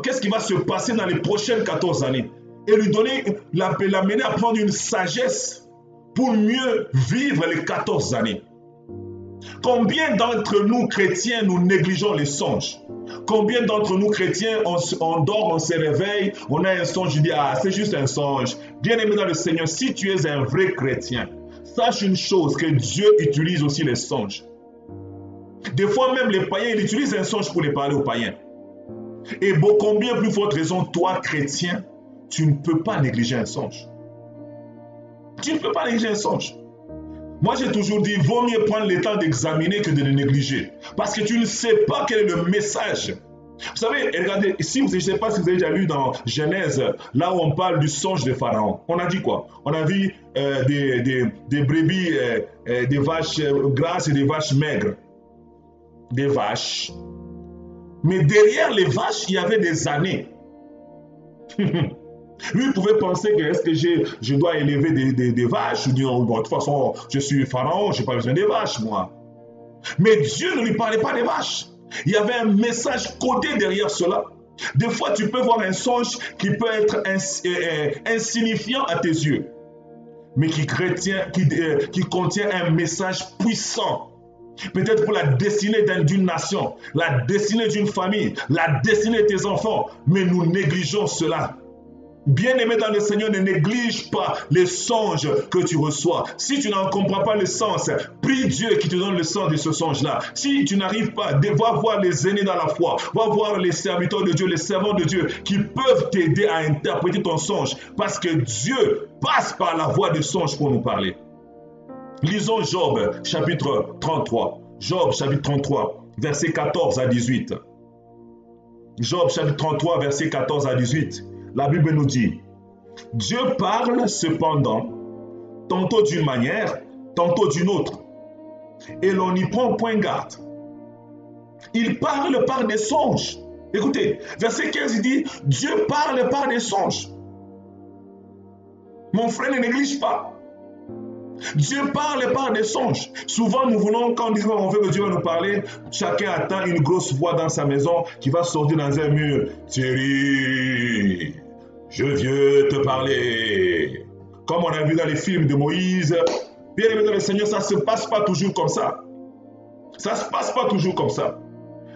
Qu'est-ce qui va se passer dans les prochaines 14 années? Et lui donner, l'amener à prendre une sagesse pour mieux vivre les 14 années. Combien d'entre nous chrétiens nous négligeons les songes? Combien d'entre nous chrétiens on dort, on se réveille, on a un songe, je dis ah c'est juste un songe. Bien aimé dans le Seigneur, si tu es un vrai chrétien, sache une chose, que Dieu utilise aussi les songes. Des fois même les païens, ils utilisent un songe pour les parler aux païens. Et combien plus forte raison, toi chrétien, tu ne peux pas négliger un songe. Tu ne peux pas négliger un songe. Moi, j'ai toujours dit, vaut mieux prendre le temps d'examiner que de le négliger. Parce que tu ne sais pas quel est le message. Vous savez, regardez, je ne sais pas si vous avez déjà lu dans Genèse, là où on parle du songe de Pharaon. On a dit quoi? On a vu des brebis, des vaches grasses et des vaches maigres. Des vaches. Mais derrière les vaches, il y avait des années. Lui, il pouvait penser que est-ce que je dois élever des vaches? Il dit, bon, de toute façon, je suis pharaon, je n'ai pas besoin des vaches, moi. Mais Dieu ne lui parlait pas des vaches. Il y avait un message codé derrière cela. Des fois, tu peux voir un songe qui peut être insignifiant à tes yeux, mais qui contient un message puissant. Peut-être pour la destinée d'une nation, la destinée d'une famille, la destinée de tes enfants. Mais nous négligeons cela. Bien-aimé dans le Seigneur, ne néglige pas les songes que tu reçois. Si tu n'en comprends pas le sens, prie Dieu qui te donne le sens de ce songe-là. Si tu n'arrives pas, va voir les aînés dans la foi, va voir les serviteurs de Dieu, les servants de Dieu qui peuvent t'aider à interpréter ton songe. Parce que Dieu passe par la voie du songe pour nous parler. Lisons Job, chapitre 33. Job, chapitre 33, versets 14 à 18. Job, chapitre 33, versets 14 à 18. La Bible nous dit, Dieu parle cependant, tantôt d'une manière, tantôt d'une autre, et l'on n'y prend point garde. Il parle par des songes. Écoutez, verset 15, il dit, Dieu parle par des songes. Mon frère, ne néglige pas. Dieu parle par des songes. Souvent, nous voulons, quand on veut que Dieu va nous parler, chacun attend une grosse voix dans sa maison qui va sortir dans un mur. Thierry, je veux te parler. Comme on a vu dans les films de Moïse. Bien aimé dans le Seigneur, ça ne se passe pas toujours comme ça. Ça ne se passe pas toujours comme ça.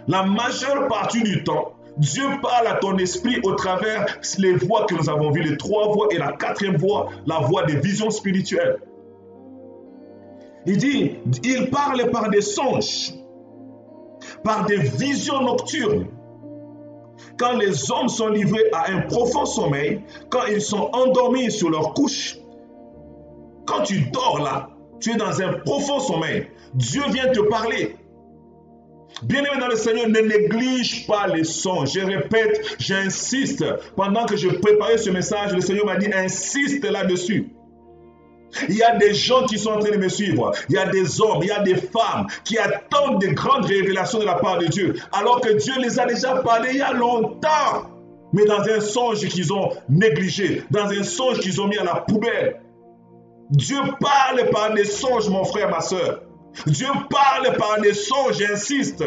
La majeure partie du temps, Dieu parle à ton esprit au travers les voix que nous avons vues, les 3 voix et la 4e voix, la voix des visions spirituelles. Il dit, il parle par des songes, par des visions nocturnes. Quand les hommes sont livrés à un profond sommeil, quand ils sont endormis sur leur couche, quand tu dors là, tu es dans un profond sommeil, Dieu vient te parler. Bien-aimé dans le Seigneur, ne néglige pas les songes. Je répète, j'insiste. Pendant que je préparais ce message, le Seigneur m'a dit, insiste là-dessus. Il y a des gens qui sont en train de me suivre. Il y a des hommes, il y a des femmes qui attendent de grandes révélations de la part de Dieu. Alors que Dieu les a déjà parlé il y a longtemps. Mais dans un songe qu'ils ont négligé. Dans un songe qu'ils ont mis à la poubelle. Dieu parle par des songes, mon frère, ma soeur. Dieu parle par des songes, j'insiste.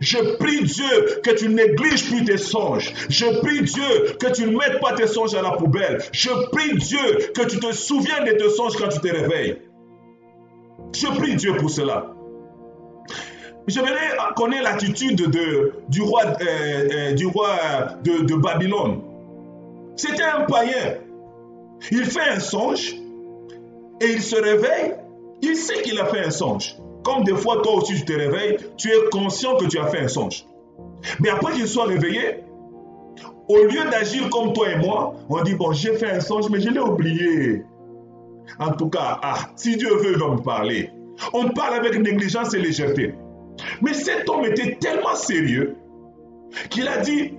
Je prie Dieu que tu négliges plus tes songes. Je prie Dieu que tu ne mettes pas tes songes à la poubelle. Je prie Dieu que tu te souviennes de tes songes quand tu te réveilles. Je prie Dieu pour cela. J'aimerais connaître l'attitude du roi de Babylone. C'était un païen. Il fait un songe et il se réveille. Il sait qu'il a fait un songe. Comme des fois, toi aussi, tu te réveilles, tu es conscient que tu as fait un songe. Mais après qu'il soit réveillé, au lieu d'agir comme toi et moi, on dit, bon, j'ai fait un songe, mais je l'ai oublié. En tout cas, si Dieu veut, il va me parler. On parle avec négligence et légèreté. Mais cet homme était tellement sérieux qu'il a dit,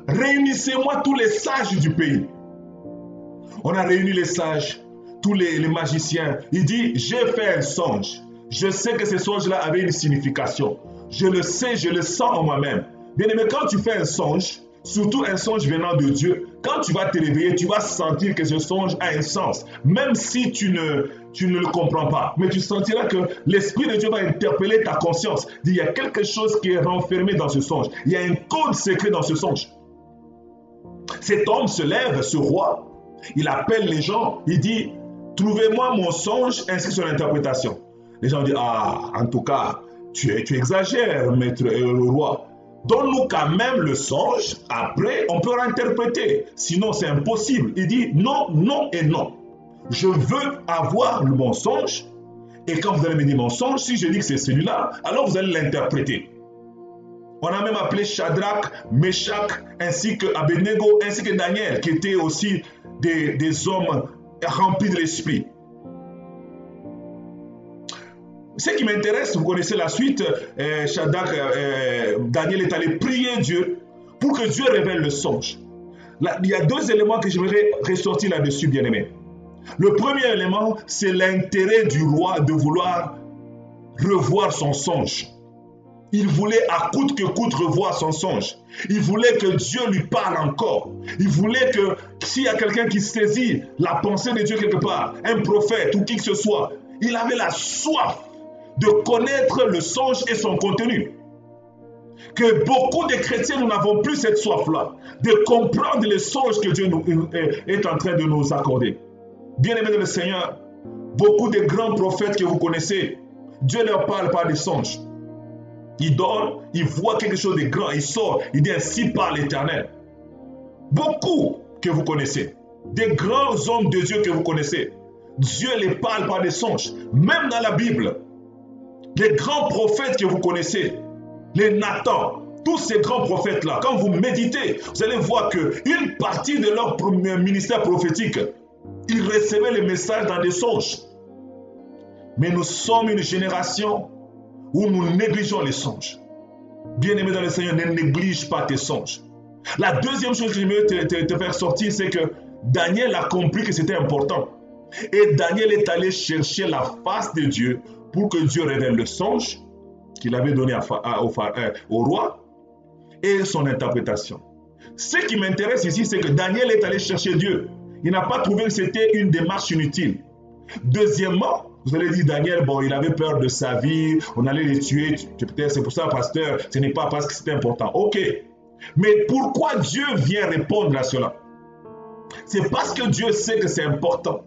réunissez-moi tous les sages du pays. On a réuni les sages, tous les magiciens. Il dit, j'ai fait un songe. Je sais que ces songes-là avaient une signification. Je le sais, je le sens en moi-même. Bien-aimé, quand tu fais un songe, surtout un songe venant de Dieu, quand tu vas te réveiller, tu vas sentir que ce songe a un sens, même si tu ne le comprends pas. Mais tu sentiras que l'Esprit de Dieu va interpeller ta conscience. Il y a quelque chose qui est renfermé dans ce songe. Il y a un code secret dans ce songe. Cet homme se lève, ce roi, il appelle les gens, il dit, trouvez-moi mon songe ainsi que son interprétation. Les gens disent, ah, en tout cas, tu exagères, maître le roi. Donne-nous quand même le songe, après on peut l'interpréter. Sinon c'est impossible. Il dit non, non et non. Je veux avoir mon songe, et quand vous allez me dire mon songe, si je dis que c'est celui-là, alors vous allez l'interpréter. On a même appelé Shadrach, Meshach, ainsi que Abednego, ainsi que Daniel, qui étaient aussi des hommes remplis de l'esprit. Ce qui m'intéresse, vous connaissez la suite, Shadrach, Daniel est allé prier Dieu pour que Dieu révèle le songe. Là, il y a deux éléments que j'aimerais ressortir là-dessus, bien-aimés. Le premier élément, c'est l'intérêt du roi de vouloir revoir son songe. Il voulait à coûte que coûte revoir son songe. Il voulait que Dieu lui parle encore. Il voulait que s'il y a quelqu'un qui saisit la pensée de Dieu quelque part, un prophète ou qui que ce soit, il avait la soif de connaître le songe et son contenu. Que beaucoup de chrétiens, nous n'avons plus cette soif-là, de comprendre les songes que Dieu est en train de nous accorder. Bien-aimés dans le Seigneur, beaucoup de grands prophètes que vous connaissez, Dieu ne leur parle pas des songes. Il dort, il voit quelque chose de grand, il sort, il dit ainsi par l'Éternel. Beaucoup que vous connaissez, des grands hommes de Dieu que vous connaissez, Dieu ne les parle pas des songes. Même dans la Bible, les grands prophètes que vous connaissez, les Nathan, tous ces grands prophètes-là, quand vous méditez, vous allez voir qu'une partie de leur ministère prophétique, ils recevaient les messages dans des songes. Mais nous sommes une génération où nous négligeons les songes. Bien-aimé dans le Seigneur, ne néglige pas tes songes. La deuxième chose que je veux te faire sortir, c'est que Daniel a compris que c'était important. Et Daniel est allé chercher la face de Dieu pour que Dieu révèle le songe qu'il avait donné au roi et son interprétation. Ce qui m'intéresse ici, c'est que Daniel est allé chercher Dieu. Il n'a pas trouvé que c'était une démarche inutile. Deuxièmement, vous allez dire, Daniel, bon, il avait peur de sa vie, on allait les tuer, peut-être c'est pour ça, pasteur, ce n'est pas parce que c'est important. Ok, mais pourquoi Dieu vient répondre à cela? C'est parce que Dieu sait que c'est important.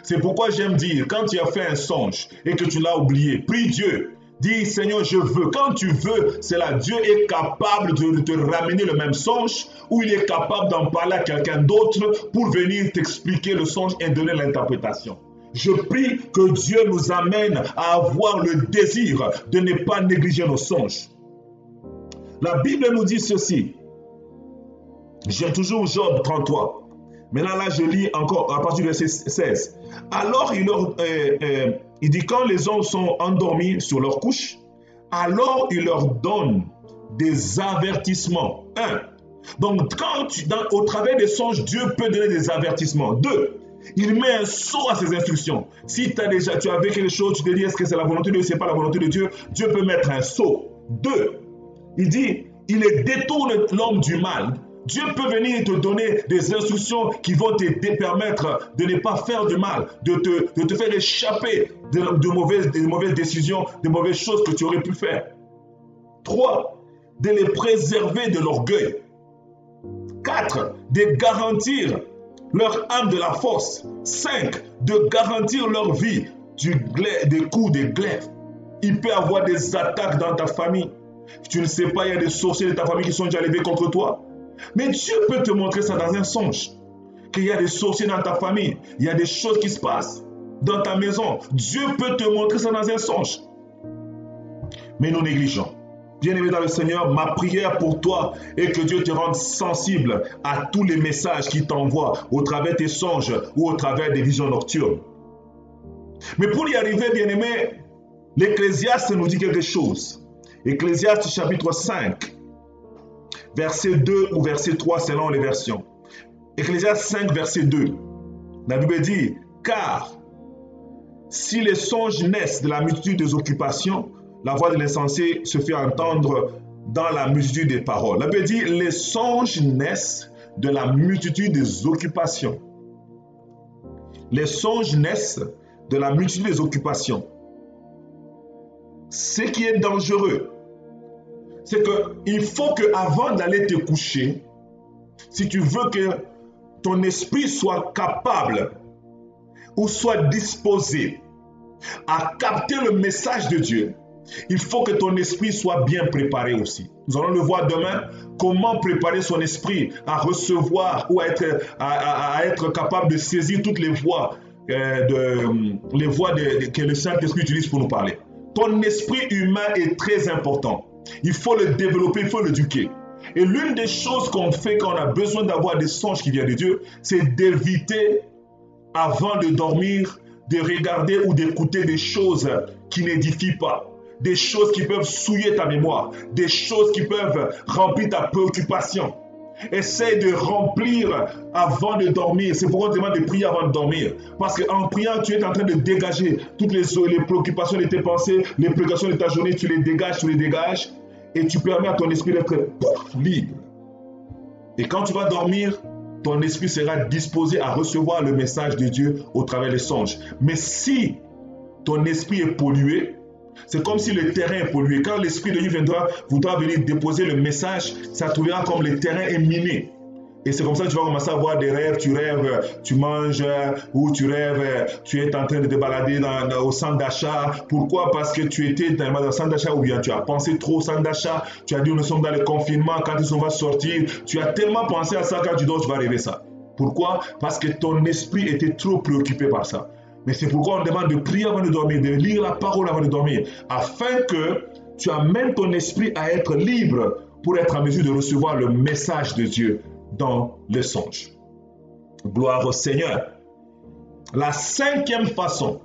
C'est pourquoi j'aime dire, quand tu as fait un songe et que tu l'as oublié, prie Dieu. Dis, Seigneur, je veux. Quand tu veux, c'est là, Dieu est capable de te ramener le même songe ou il est capable d'en parler à quelqu'un d'autre pour venir t'expliquer le songe et donner l'interprétation. Je prie que Dieu nous amène à avoir le désir de ne pas négliger nos songes. La Bible nous dit ceci. J'ai toujours Job 33. Maintenant, là, je lis encore à partir du verset 16. Alors, il dit, quand les hommes sont endormis sur leur couche, alors il leur donne des avertissements. 1. Donc, au travers des songes, Dieu peut donner des avertissements. 2. Il met un sceau à ses instructions. Si tu avais quelque chose, tu te dis, est-ce que c'est la volonté de Dieu, c'est pas la volonté de Dieu, Dieu peut mettre un sceau. 2. Il dit, il détourne l'homme du mal. Dieu peut venir te donner des instructions qui vont te permettre de ne pas faire de mal, de te faire échapper de mauvaises décisions, de mauvaises choses que tu aurais pu faire. 3. De les préserver de l'orgueil. 4. De garantir leur âme de la force. 5. De garantir leur vie des coups de glaive. Il peut y avoir des attaques dans ta famille. Tu ne sais pas, il y a des sorciers de ta famille qui sont déjà levés contre toi. Mais Dieu peut te montrer ça dans un songe. Qu'il y a des sorciers dans ta famille. Il y a des choses qui se passent dans ta maison. Dieu peut te montrer ça dans un songe. Mais nous négligeons. Bien-aimé dans le Seigneur, ma prière pour toi est que Dieu te rende sensible à tous les messages qu'il t'envoie au travers de tes songes ou au travers des visions nocturnes. Mais pour y arriver, bien-aimé, l'Ecclésiaste nous dit quelque chose. Ecclésiaste chapitre 5. Verset 2 ou verset 3 selon les versions. Ecclésiaste 5, verset 2. La Bible dit, car Si les songes naissent de la multitude des occupations, la voix de l'insensé se fait entendre dans la multitude des paroles. La Bible dit, les songes naissent de la multitude des occupations. Les songes naissent de la multitude des occupations. Ce qui est dangereux, c'est qu'il faut qu'avant d'aller te coucher, si tu veux que ton esprit soit capable ou soit disposé à capter le message de Dieu, il faut que ton esprit soit bien préparé aussi. Nous allons le voir demain, comment préparer son esprit à recevoir ou à être capable de saisir toutes les voies, que le Saint-Esprit utilise pour nous parler. Ton esprit humain est très important. Il faut le développer, il faut l'éduquer. Et l'une des choses qu'on fait quand on a besoin d'avoir des songes qui viennent de Dieu, c'est d'éviter, avant de dormir, de regarder ou d'écouter des choses qui n'édifient pas, des choses qui peuvent souiller ta mémoire, des choses qui peuvent remplir ta préoccupation. Essaye de remplir avant de dormir. C'est pourquoi on te demande de prier avant de dormir. Parce qu'en priant, tu es en train de dégager toutes les préoccupations de tes pensées, les préoccupations de ta journée, tu les dégages et tu permets à ton esprit d'être libre. Et quand tu vas dormir, ton esprit sera disposé à recevoir le message de Dieu au travers des songes. Mais si ton esprit est pollué, c'est comme si le terrain est pollué. Quand l'Esprit de Dieu voudra venir déposer le message, ça trouvera comme le terrain est miné. Et c'est comme ça que tu vas commencer à avoir des rêves, tu manges, ou tu rêves, tu es en train de te balader au centre d'achat. Pourquoi? Parce que tu étais dans le centre d'achat ou bien tu as pensé trop au centre d'achat, tu as dit nous sommes dans le confinement, quand on va sortir, tu as tellement pensé à ça, quand tu dors, tu vas rêver ça. Pourquoi? Parce que ton esprit était trop préoccupé par ça. Mais c'est pourquoi on demande de prier avant de dormir, de lire la parole avant de dormir, afin que tu amènes ton esprit à être libre pour être en mesure de recevoir le message de Dieu dans le songe. Gloire au Seigneur. La cinquième façon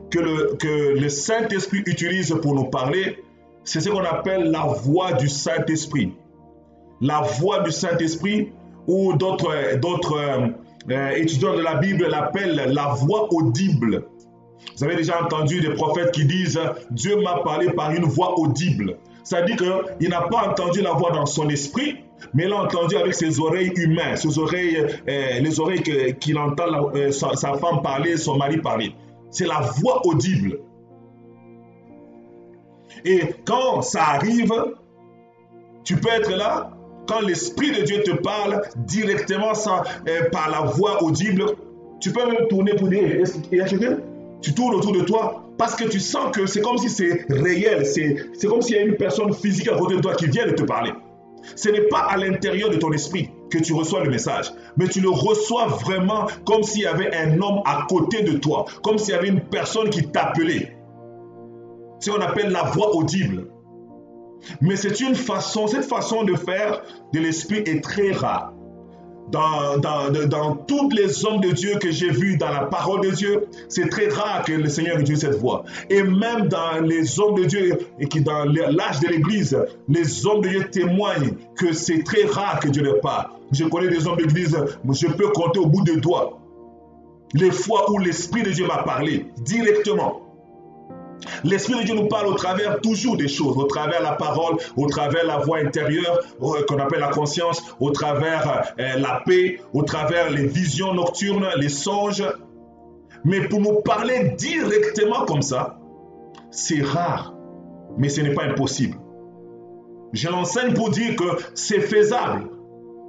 que le Saint-Esprit utilise pour nous parler, c'est ce qu'on appelle la voix du Saint-Esprit. La voix du Saint-Esprit, ou d'autres étudiants de la Bible l'appellent la voix audible. Vous avez déjà entendu des prophètes qui disent « Dieu m'a parlé par une voix audible ». Ça dit qu'il n'a pas entendu la voix dans son esprit, mais il l'a entendu avec ses oreilles humaines, les oreilles qu'il entend sa femme parler, son mari parler. C'est la voix audible. Et quand ça arrive, tu peux être là, quand l'Esprit de Dieu te parle directement par la voix audible, tu peux même tourner pour dire, est-ce qu'il y a quelqu'un? Tu tournes autour de toi parce que tu sens que c'est comme si c'est réel, c'est comme s'il y a une personne physique à côté de toi qui vient de te parler. Ce n'est pas à l'intérieur de ton esprit que tu reçois le message, mais tu le reçois vraiment comme s'il y avait un homme à côté de toi, comme s'il y avait une personne qui t'appelait. C'est ce qu'on appelle la voix audible. Mais c'est cette façon de faire de l'esprit est très rare. Dans tous les hommes de Dieu que j'ai vus dans la parole de Dieu, c'est très rare que le Seigneur utilise cette voix. Et même dans les hommes de Dieu, et qui dans l'âge de l'Église, les hommes de Dieu témoignent que c'est très rare que Dieu leur parle. Je connais des hommes d'Église, je peux compter au bout de doigts les fois où l'Esprit de Dieu m'a parlé directement. L'Esprit de Dieu nous parle au travers toujours des choses, au travers la parole, au travers la voix intérieure qu'on appelle la conscience, au travers la paix, au travers les visions nocturnes, les songes. Mais pour nous parler directement comme ça, c'est rare, mais ce n'est pas impossible. Je l'enseigne pour dire que c'est faisable,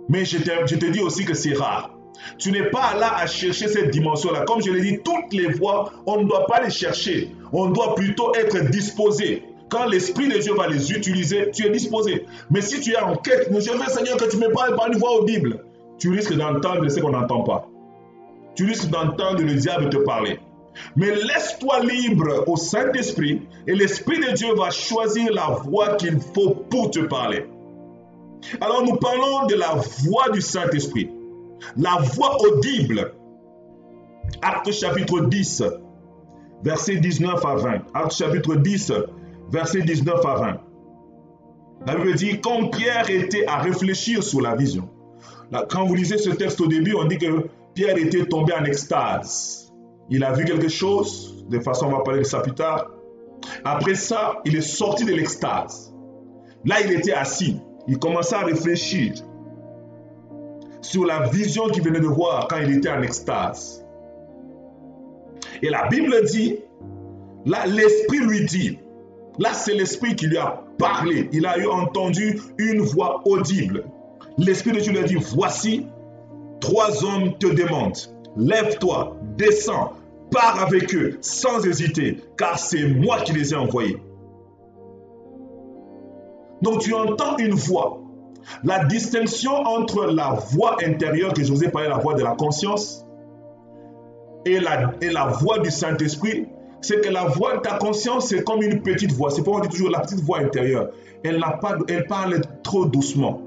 mais je te dis aussi que c'est rare. Tu n'es pas là à chercher cette dimension-là. Comme je l'ai dit, toutes les voies, on ne doit pas les chercher. On doit plutôt être disposé. Quand l'Esprit de Dieu va les utiliser, tu es disposé. Mais si tu es en quête, je veux Seigneur que tu me parles par une voix audible, tu risques d'entendre ce qu'on n'entend pas. Tu risques d'entendre le diable te parler. Mais laisse-toi libre au Saint-Esprit et l'Esprit de Dieu va choisir la voix qu'il faut pour te parler. Alors nous parlons de la voix du Saint-Esprit. La voix audible. Actes chapitre 10, versets 19 à 20. Actes chapitre 10, versets 19 à 20. La Bible dit, quand Pierre était à réfléchir sur la vision. Là, quand vous lisez ce texte au début, on dit que Pierre était tombé en extase. il a vu quelque chose, de toute façon on va parler de ça plus tard. Après ça, il est sorti de l'extase. Là, il était assis, il commençait à réfléchir sur la vision qu'il venait de voir quand il était en extase. Et la Bible dit, là, l'Esprit lui dit, là, c'est l'Esprit qui lui a parlé. Il a eu entendu une voix audible. L'Esprit de Dieu lui a dit, voici, 3 hommes te demandent, lève-toi, descends, pars avec eux sans hésiter, car c'est moi qui les ai envoyés. Donc tu entends une voix. La distinction entre la voix intérieure que je vous ai parlé, la voix de la conscience, et la voix du Saint-Esprit, c'est que la voix de ta conscience, c'est comme une petite voix. C'est pourquoi on dit toujours la petite voix intérieure. Elle parle trop doucement.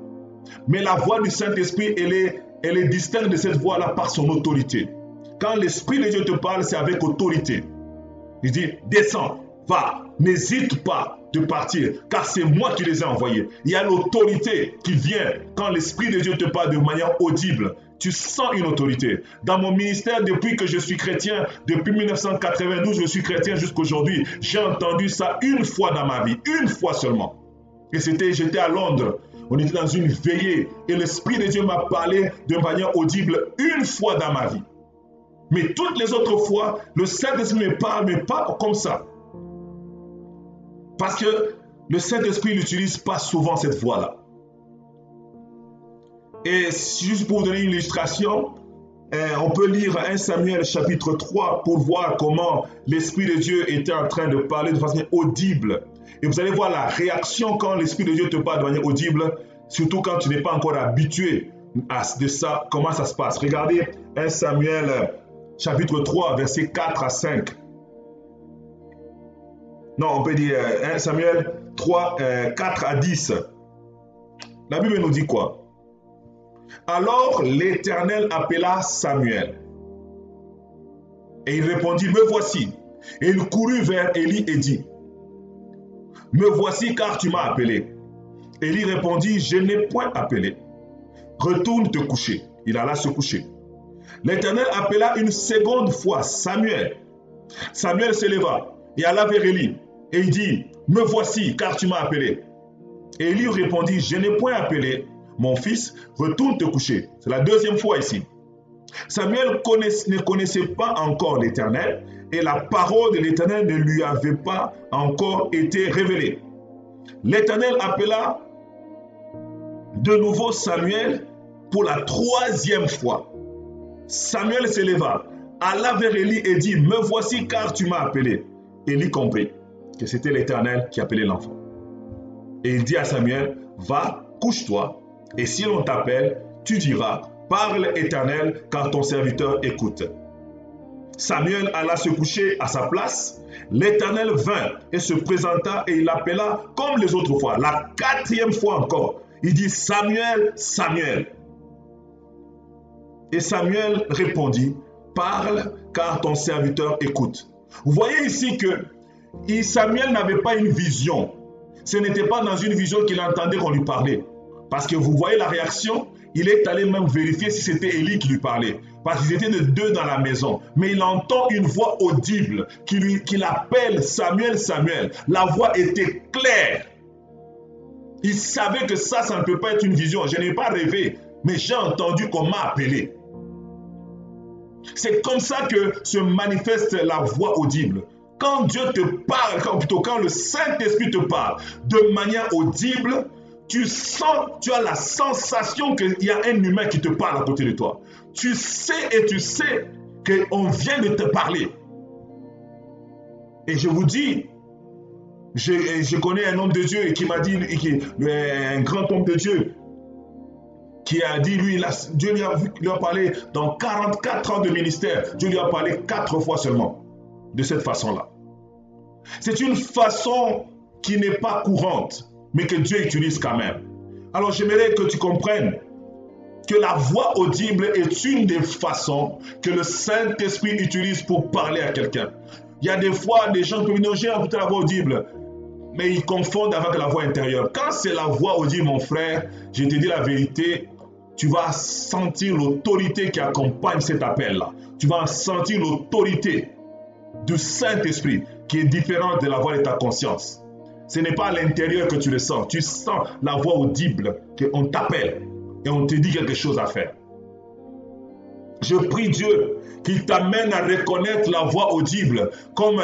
Mais la voix du Saint-Esprit, elle est distincte de cette voix-là par son autorité. Quand l'Esprit de Dieu te parle, c'est avec autorité. Il dit, descends, va, n'hésite pas de partir, car c'est moi qui les ai envoyés. Il y a l'autorité qui vient quand l'Esprit de Dieu te parle de manière audible. Tu sens une autorité. Dans mon ministère, depuis que je suis chrétien, depuis 1992, je suis chrétien jusqu'à aujourd'hui, j'ai entendu ça une fois dans ma vie, une fois seulement. Et j'étais à Londres. On était dans une veillée et l'Esprit de Dieu m'a parlé de manière audible une fois dans ma vie. Mais toutes les autres fois, le Saint-Esprit me parle, mais pas comme ça. Parce que le Saint-Esprit n'utilise pas souvent cette voix-là. Et juste pour vous donner une illustration, on peut lire 1 Samuel chapitre 3 pour voir comment l'Esprit de Dieu était en train de parler de façon audible. Et vous allez voir la réaction quand l'Esprit de Dieu te parle de manière audible, surtout quand tu n'es pas encore habitué de ça, comment ça se passe. Regardez 1 Samuel chapitre 3, versets 4 à 5. Non, on peut dire 1 Samuel 3, 4 à 10. La Bible nous dit quoi? Alors l'Éternel appela Samuel. Et il répondit, me voici. Et il courut vers Élie et dit, me voici car tu m'as appelé. Élie répondit, je n'ai point appelé. Retourne te coucher. Il alla se coucher. L'Éternel appela une seconde fois Samuel. Samuel se leva et alla vers Élie. Et il dit, me voici car tu m'as appelé. Et Élie répondit, je n'ai point appelé. Mon fils, retourne te coucher. C'est la deuxième fois ici. Samuel ne connaissait pas encore l'Éternel et la parole de l'Éternel ne lui avait pas encore été révélée. L'Éternel appela de nouveau Samuel pour la troisième fois. Samuel se leva, alla vers Élie et dit, me voici car tu m'as appelé. Élie comprit que c'était l'Éternel qui appelait l'enfant. Et il dit à Samuel, va, couche-toi, et si l'on t'appelle, tu diras, parle Éternel, car ton serviteur écoute. Samuel alla se coucher à sa place. L'Éternel vint et se présenta et il l'appela comme les autres fois. La quatrième fois encore, il dit, Samuel, Samuel. Et Samuel répondit, parle, car ton serviteur écoute. Vous voyez ici que Samuel n'avait pas une vision. Ce n'était pas dans une vision qu'il entendait qu'on lui parlait. Parce que vous voyez la réaction, il est allé même vérifier si c'était Élie qui lui parlait. Parce qu'ils étaient de deux dans la maison. Mais il entend une voix audible qui l'appelle Samuel, Samuel. La voix était claire. Il savait que ça ne peut pas être une vision. Je n'ai pas rêvé, mais j'ai entendu qu'on m'a appelé. C'est comme ça que se manifeste la voix audible. Quand Dieu te parle, quand le Saint-Esprit te parle de manière audible, tu as la sensation qu'il y a un humain qui te parle à côté de toi. Tu sais qu'on vient de te parler. Et je vous dis, je connais un homme de Dieu qui m'a dit, un grand homme de Dieu, qui a dit, Dieu lui a parlé dans 44 ans de ministère. Dieu lui a parlé 4 fois seulement, de cette façon-là. C'est une façon qui n'est pas courante, mais que Dieu utilise quand même. Alors j'aimerais que tu comprennes que la voix audible est une des façons que le Saint-Esprit utilise pour parler à quelqu'un. Il y a des fois, des gens peuvent dire, j'ai écouté la voix audible, mais ils confondent avec la voix intérieure. Quand c'est la voix audible, mon frère, je te dis la vérité, tu vas sentir l'autorité qui accompagne cet appel-là. Tu vas sentir l'autorité du Saint-Esprit qui est différente de la voix de ta conscience. Ce n'est pas à l'intérieur que tu le sens. Tu sens la voix audible qu'on t'appelle et on te dit quelque chose à faire. Je prie Dieu qu'il t'amène à reconnaître la voix audible, comme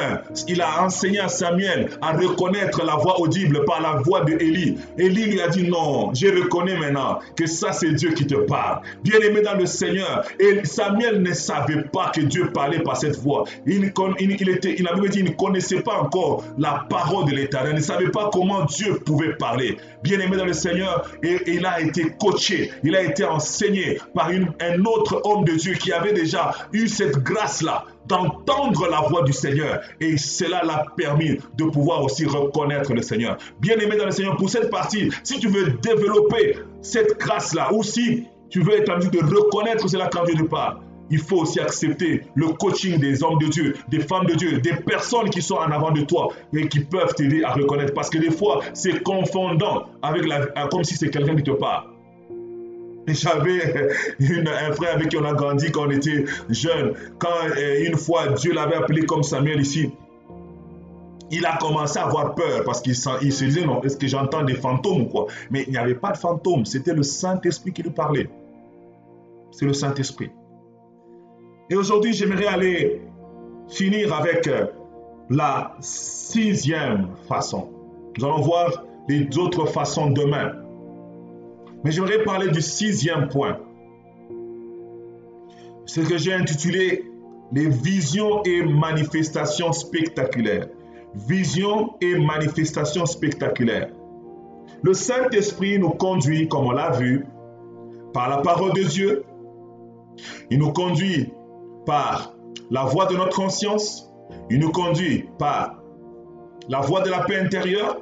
il a enseigné à Samuel à reconnaître la voix audible par la voix de Élie. Élie lui a dit non, je reconnais maintenant que ça c'est Dieu qui te parle. Bien-aimé dans le Seigneur, et Samuel ne savait pas que Dieu parlait par cette voix. Il avait dit, il ne connaissait pas encore la parole de l'Éternel, il ne savait pas comment Dieu pouvait parler. Bien-aimé dans le Seigneur, et il a été coaché, il a été enseigné par un autre homme de Dieu qui avait déjà eu cette grâce-là d'entendre la voix du Seigneur, et cela l'a permis de pouvoir aussi reconnaître le Seigneur. Bien-aimé dans le Seigneur, pour cette partie, si tu veux développer cette grâce-là, ou si tu veux être en mesure de reconnaître cela quand Dieu nous parle, il faut aussi accepter le coaching des hommes de Dieu, des femmes de Dieu, des personnes qui sont en avant de toi et qui peuvent t'aider à reconnaître, parce que des fois c'est confondant avec comme si c'est quelqu'un qui te parle. J'avais un frère avec qui on a grandi quand on était jeune. Quand une fois Dieu l'avait appelé comme Samuel ici, il a commencé à avoir peur parce qu'il se disait non, est-ce que j'entends des fantômes ou quoi? Mais il n'y avait pas de fantômes, c'était le Saint-Esprit qui lui parlait. C'est le Saint-Esprit. Et aujourd'hui, j'aimerais aller finir avec la 6e façon. Nous allons voir les autres façons demain. Mais j'aimerais parler du 6e point. Ce que j'ai intitulé les visions et manifestations spectaculaires. Visions et manifestations spectaculaires. Le Saint-Esprit nous conduit, comme on l'a vu, par la parole de Dieu. Il nous conduit par la voix de notre conscience. Il nous conduit par la voix de la paix intérieure.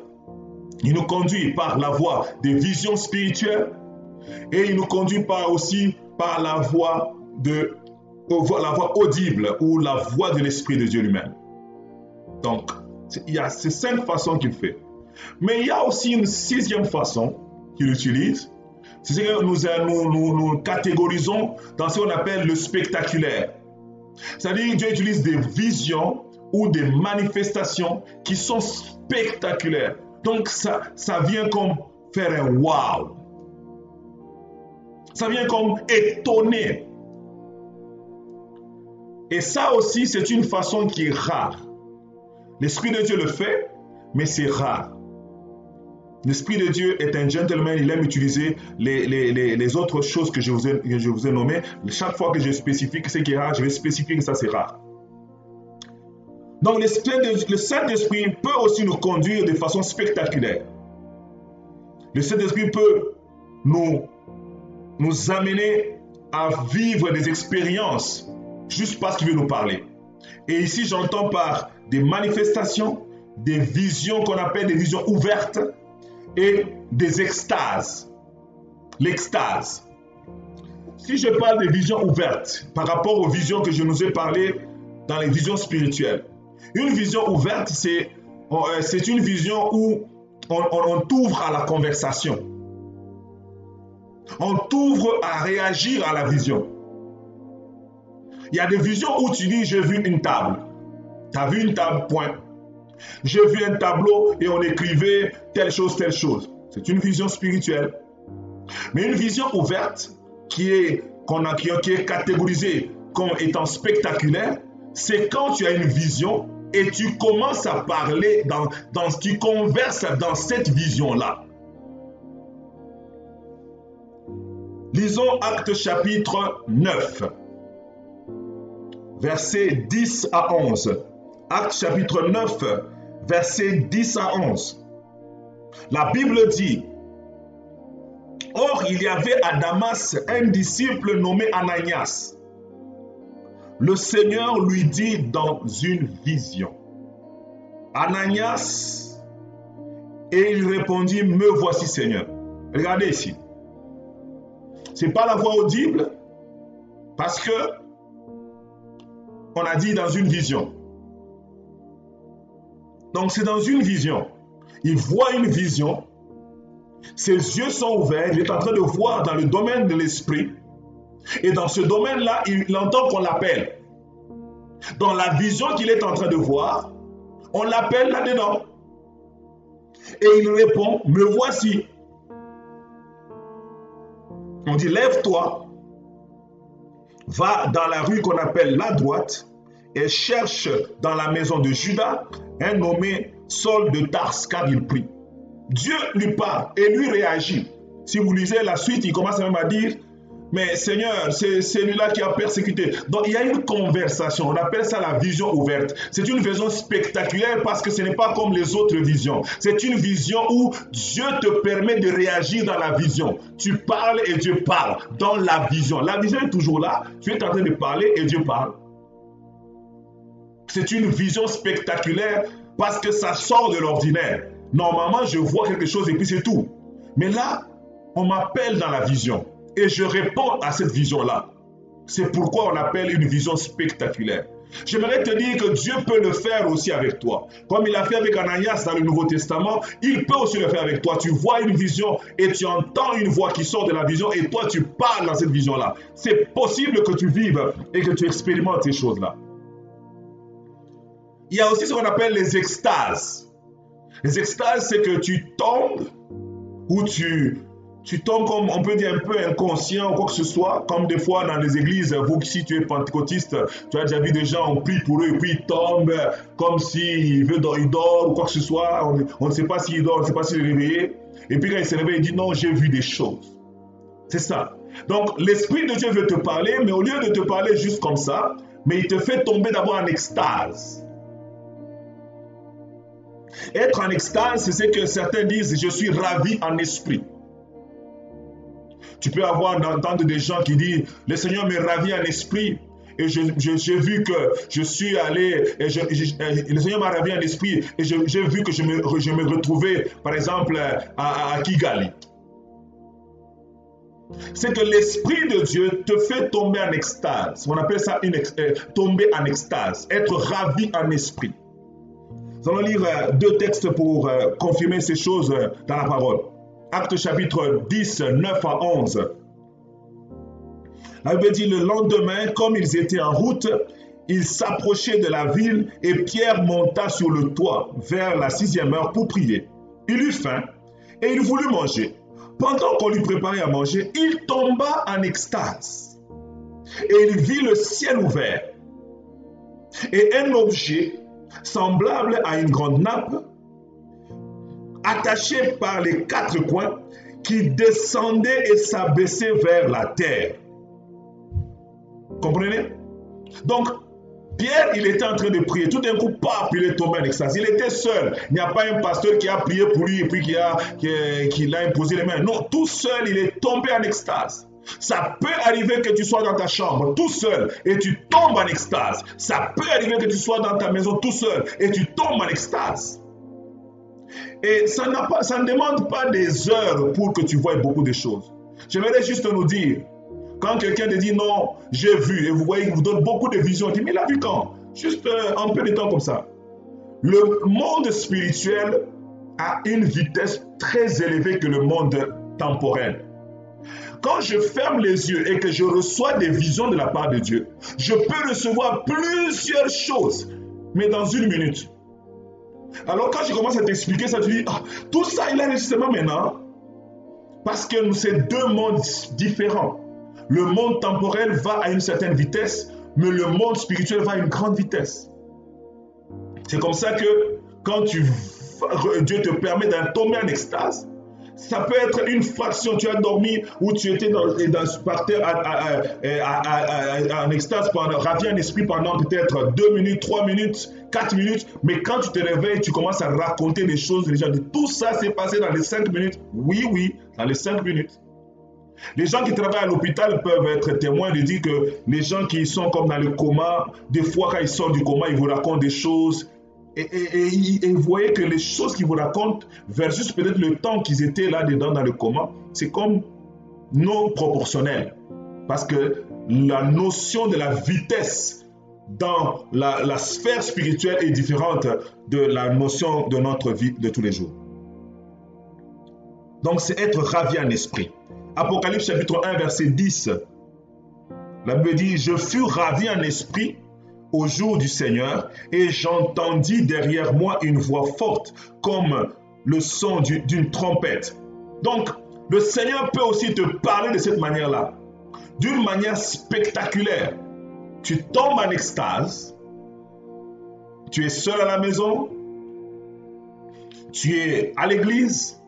Il nous conduit par la voie des visions spirituelles et il nous conduit aussi par la voie audible ou la voix de l'Esprit de Dieu lui-même. Donc, il y a ces 5 façons qu'il fait. Mais il y a aussi une 6e façon qu'il utilise. C'est ce que nous catégorisons dans ce qu'on appelle le spectaculaire. C'est-à-dire que Dieu utilise des visions ou des manifestations qui sont spectaculaires. Donc, ça vient comme faire un wow. Ça vient comme étonner. Et ça aussi, c'est une façon qui est rare. L'Esprit de Dieu le fait, mais c'est rare. L'Esprit de Dieu est un gentleman, il aime utiliser les autres choses que je vous ai nommées. Chaque fois que je spécifie que c'est qui est rare, je vais spécifier que ça c'est rare. Donc le Saint-Esprit peut aussi nous conduire de façon spectaculaire. Le Saint-Esprit peut nous amener à vivre des expériences juste parce qu'il veut nous parler. Et ici, j'entends par des manifestations, des visions qu'on appelle des visions ouvertes et des extases. L'extase. Si je parle des visions ouvertes par rapport aux visions que je nous ai parlé dans les visions spirituelles, une vision ouverte, c'est une vision où on t'ouvre à la conversation. On t'ouvre à réagir à la vision. Il y a des visions où tu dis, j'ai vu une table. Tu as vu une table, point. J'ai vu un tableau et on écrivait telle chose, telle chose. C'est une vision spirituelle. Mais une vision ouverte qui est catégorisée comme étant spectaculaire, c'est quand tu as une vision et tu commences à parler, tu converses dans cette vision-là. Lisons Actes chapitre 9, versets 10 à 11. Actes chapitre 9, versets 10 à 11. La Bible dit, « Or, il y avait à Damas un disciple nommé Ananias. Le Seigneur lui dit dans une vision, « Ananias, et il répondit, « Me voici, Seigneur. » Regardez ici. Ce n'est pas la voix audible, parce que on a dit dans une vision. Donc c'est dans une vision. Il voit une vision Ses yeux sont ouverts, il est en train de voir dans le domaine de l'esprit. Et dans ce domaine-là, il entend qu'on l'appelle. Dans la vision qu'il est en train de voir, on l'appelle là-dedans. Et il répond, me voici. On dit, lève-toi, va dans la rue qu'on appelle la droite et cherche dans la maison de Judas un nommé Saul de Tarse, car il prie. Dieu lui parle et lui réagit. Si vous lisez la suite, il commence même à dire, mais Seigneur, c'est celui-là qui a persécuté. Donc il y a une conversation, on appelle ça la vision ouverte. C'est une vision spectaculaire parce que ce n'est pas comme les autres visions. C'est une vision où Dieu te permet de réagir dans la vision. Tu parles et Dieu parle dans la vision. La vision est toujours là, tu es en train de parler et Dieu parle. C'est une vision spectaculaire parce que ça sort de l'ordinaire. Normalement, je vois quelque chose et puis c'est tout. Mais là, on m'appelle dans la vision. Et je réponds à cette vision-là. C'est pourquoi on l'appelle une vision spectaculaire. J'aimerais te dire que Dieu peut le faire aussi avec toi. Comme il a fait avec Ananias dans le Nouveau Testament, il peut aussi le faire avec toi. Tu vois une vision et tu entends une voix qui sort de la vision et toi tu parles dans cette vision-là. C'est possible que tu vives et que tu expérimentes ces choses-là. Il y a aussi ce qu'on appelle les extases. Les extases, c'est que tu tombes ou tu tombes comme, on peut dire, un peu inconscient ou quoi que ce soit, comme des fois dans les églises, vous, si tu es pentecôtiste, tu as déjà vu des gens, on prie pour eux et puis ils tombent comme s'il dort ou quoi que ce soit, on ne sait pas s'il dort, on ne sait pas s'il est réveillé. Et puis quand il s'est réveillé, il dit non, j'ai vu des choses. C'est ça. Donc l'Esprit de Dieu veut te parler, mais au lieu de te parler juste comme ça, mais il te fait tomber d'abord en extase. Être en extase, c'est ce que certains disent, je suis ravi en esprit. Tu peux entendre des gens qui disent, le Seigneur me ravit en esprit. Et j'ai vu que je suis allé, et le Seigneur m'a ravi en esprit, et j'ai vu que je me retrouvais, par exemple, à Kigali. C'est que l'Esprit de Dieu te fait tomber en extase. On appelle ça tomber en extase, être ravi en esprit. Nous allons lire deux textes pour confirmer ces choses dans la parole. Actes chapitre 10, 9 à 11. La Bible dit, le lendemain, comme ils étaient en route, ils s'approchaient de la ville et Pierre monta sur le toit vers la 6e heure pour prier. Il eut faim et il voulut manger. Pendant qu'on lui préparait à manger, il tomba en extase et il vit le ciel ouvert et un objet semblable à une grande nappe attaché par les quatre coins, qui descendait et s'abaissait vers la terre. Comprenez? Donc, Pierre, il était en train de prier. Tout d'un coup, paf, il est tombé en extase. Il était seul. Il n'y a pas un pasteur qui a prié pour lui et puis qui l'a imposé les mains. Non, tout seul, il est tombé en extase. Ça peut arriver que tu sois dans ta chambre tout seul et tu tombes en extase. Ça peut arriver que tu sois dans ta maison tout seul et tu tombes en extase. Et ça ne demande pas des heures pour que tu vois beaucoup de choses. J'aimerais juste nous dire, quand quelqu'un te dit non, j'ai vu, et vous voyez, il vous donne beaucoup de visions, il dit mais il a vu quand? Juste un peu de temps comme ça. Le monde spirituel a une vitesse très élevée que le monde temporel. Quand je ferme les yeux et que je reçois des visions de la part de Dieu, je peux recevoir plusieurs choses, mais dans une minute. Alors quand je commence à t'expliquer ça, tu dis, ah, tout ça il a justement maintenant, parce que c'est deux mondes différents. Le monde temporel va à une certaine vitesse, mais le monde spirituel va à une grande vitesse. C'est comme ça que quand Dieu te permet de tomber en extase, ça peut être une fraction, tu as dormi ou tu étais par terre en extase, ravi en esprit pendant peut-être 2 minutes, 3 minutes, 4 minutes, mais quand tu te réveilles, tu commences à raconter des choses, les gens disent tout ça s'est passé dans les 5 minutes. Oui, dans les 5 minutes. Les gens qui travaillent à l'hôpital peuvent être témoins de dire que les gens qui sont comme dans le coma, des fois quand ils sortent du coma, ils vous racontent des choses. Et vous voyez que les choses qu'ils vous racontent versus peut-être le temps qu'ils étaient là-dedans dans le coma, c'est comme non proportionnel. Parce que la notion de la vitesse dans la sphère spirituelle est différente de la notion de notre vie de tous les jours. Donc c'est être ravi en esprit. Apocalypse chapitre 1 verset 10. La Bible dit, je fus ravi en esprit au jour du Seigneur et j'entendis derrière moi une voix forte comme le son d'une trompette. Donc le Seigneur peut aussi te parler de cette manière-là, d'une manière spectaculaire. Tu tombes en extase, tu es seul à la maison, tu es à l'église,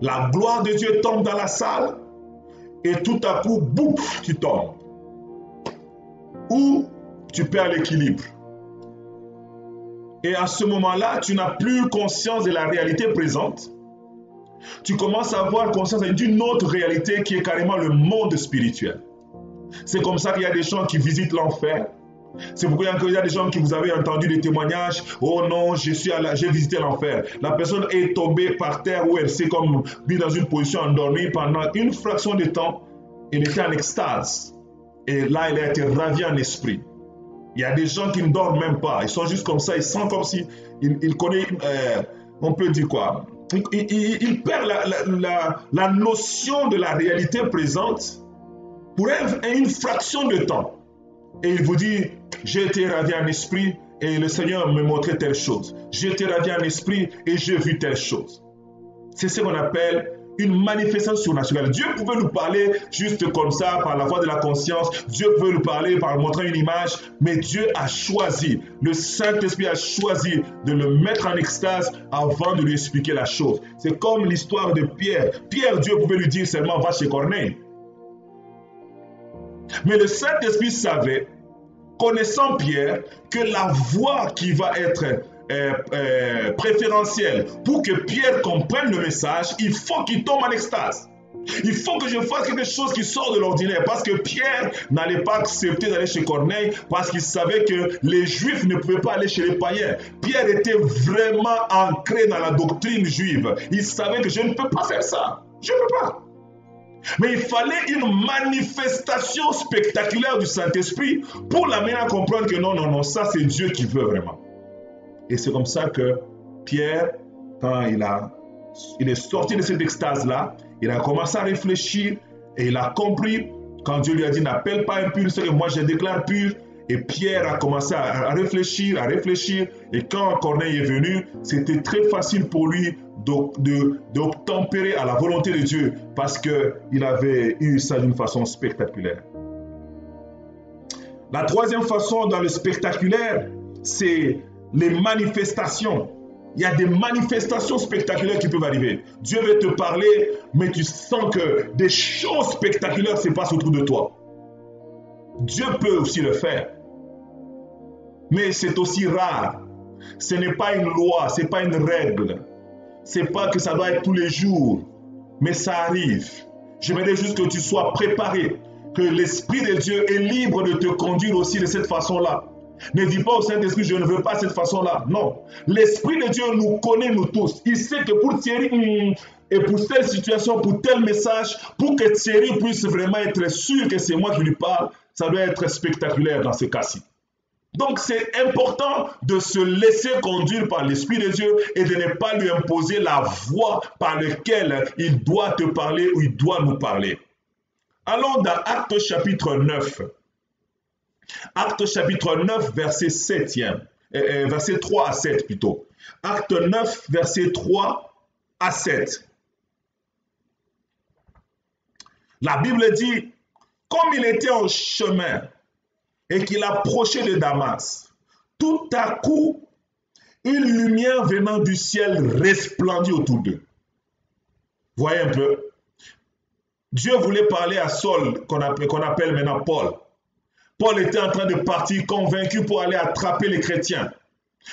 la gloire de Dieu tombe dans la salle et tout à coup, bouf, tu tombes. Ou tu perds l'équilibre. Et à ce moment-là, tu n'as plus conscience de la réalité présente. Tu commences à avoir conscience d'une autre réalité qui est carrément le monde spirituel. C'est comme ça qu'il y a des gens qui visitent l'enfer. C'est pourquoi il y a des gens qui vous avez entendu des témoignages. Oh non, j'ai visité l'enfer. La personne est tombée par terre où elle s'est comme mise dans une position endormie pendant une fraction de temps. Elle était en extase. Et là, elle a été ravie en esprit. Il y a des gens qui ne dorment même pas. Ils sont juste comme ça. Ils sentent comme si ils connaissent, on peut dire quoi. Ils perdent la notion de la réalité présente pour une fraction de temps. Et il vous dit, j'ai été ravi en esprit et le Seigneur me montrait telle chose. J'ai été ravi en esprit et j'ai vu telle chose. C'est ce qu'on appelle une manifestation surnaturelle. Dieu pouvait nous parler juste comme ça, par la voix de la conscience. Dieu pouvait nous parler par montrant une image. Mais Dieu a choisi, le Saint-Esprit a choisi de le mettre en extase avant de lui expliquer la chose. C'est comme l'histoire de Pierre. Pierre, Dieu pouvait lui dire seulement, va chez Corneille. Mais le Saint-Esprit savait, connaissant Pierre, que la voie qui va être préférentielle pour que Pierre comprenne le message, il faut qu'il tombe en extase. Il faut que je fasse quelque chose qui sort de l'ordinaire parce que Pierre n'allait pas accepter d'aller chez Corneille parce qu'il savait que les Juifs ne pouvaient pas aller chez les païens. Pierre était vraiment ancré dans la doctrine juive. Il savait que je ne peux pas faire ça. Je ne peux pas. Mais il fallait une manifestation spectaculaire du Saint-Esprit pour l'amener à comprendre que non, ça c'est Dieu qui veut vraiment. Et c'est comme ça que Pierre, quand il est sorti de cette extase-là, il a commencé à réfléchir et il a compris quand Dieu lui a dit n'appelle pas impur ce que moi je déclare pur. Et Pierre a commencé à réfléchir. Et quand Corneille est venu, c'était très facile pour lui d'obtempérer à la volonté de Dieu parce qu'il avait eu ça d'une façon spectaculaire. La troisième façon dans le spectaculaire, c'est les manifestations. Il y a des manifestations spectaculaires qui peuvent arriver. Dieu veut te parler, mais tu sens que des choses spectaculaires se passent autour de toi. Dieu peut aussi le faire. Mais c'est aussi rare. Ce n'est pas une loi, ce n'est pas une règle. Ce n'est pas que ça doit être tous les jours. Mais ça arrive. J'aimerais juste que tu sois préparé, que l'Esprit de Dieu est libre de te conduire aussi de cette façon-là. Ne dis pas au Saint-Esprit, je ne veux pas cette façon-là. Non. L'Esprit de Dieu nous connaît, nous tous. Il sait que pour Thierry, et pour telle situation, pour tel message, pour que Thierry puisse vraiment être sûr que c'est moi qui lui parle, ça doit être spectaculaire dans ce cas-ci. Donc c'est important de se laisser conduire par l'Esprit de Dieu et de ne pas lui imposer la voie par laquelle il doit te parler ou il doit nous parler. Allons dans Actes chapitre 9. Actes chapitre 9, verset 3 à 7 plutôt. Actes 9, verset 3 à 7. La Bible dit, comme il était en chemin et qu'il approchait de Damas, tout à coup, une lumière venant du ciel resplendit autour d'eux. Voyez un peu. Dieu voulait parler à Saul, qu'on appelle maintenant Paul. Paul était en train de partir convaincu pour aller attraper les chrétiens.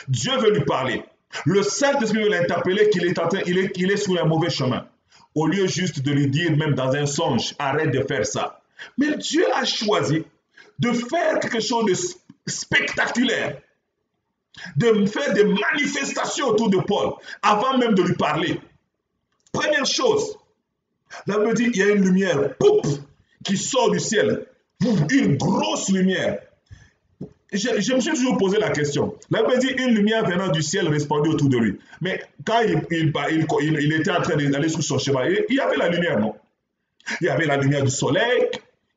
Dieu veut lui parler. Le Saint-Esprit veut l'interpeller qu'il est sur un mauvais chemin. Au lieu juste de lui dire, même dans un songe, arrête de faire ça. Mais Dieu a choisi de faire quelque chose de spectaculaire, de faire des manifestations autour de Paul, avant même de lui parler. Première chose, là on me dit, il y a une lumière, pouf, qui sort du ciel, une grosse lumière. je me suis toujours posé la question. La Bible dit une lumière venant du ciel resplendit autour de lui. Mais quand il était en train d'aller sur son chemin, il y avait la lumière, non? Il y avait la lumière du soleil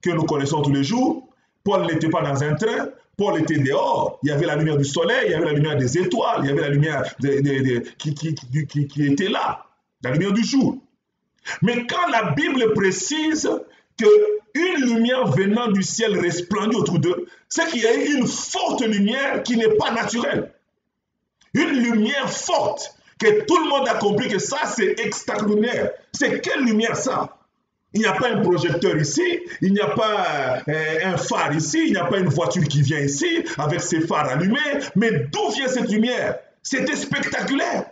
que nous connaissons tous les jours. Paul n'était pas dans un train. Paul était dehors. Il y avait la lumière du soleil, il y avait la lumière des étoiles, il y avait la lumière qui était là, la lumière du jour. Mais quand la Bible précise qu'une lumière venant du ciel resplendit autour d'eux, c'est qu'il y a une forte lumière qui n'est pas naturelle. Une lumière forte que tout le monde a compris que ça, c'est extraordinaire. C'est quelle lumière ça? Il n'y a pas un projecteur ici, il n'y a pas un phare ici, il n'y a pas une voiture qui vient ici avec ses phares allumés. Mais d'où vient cette lumière? C'était spectaculaire.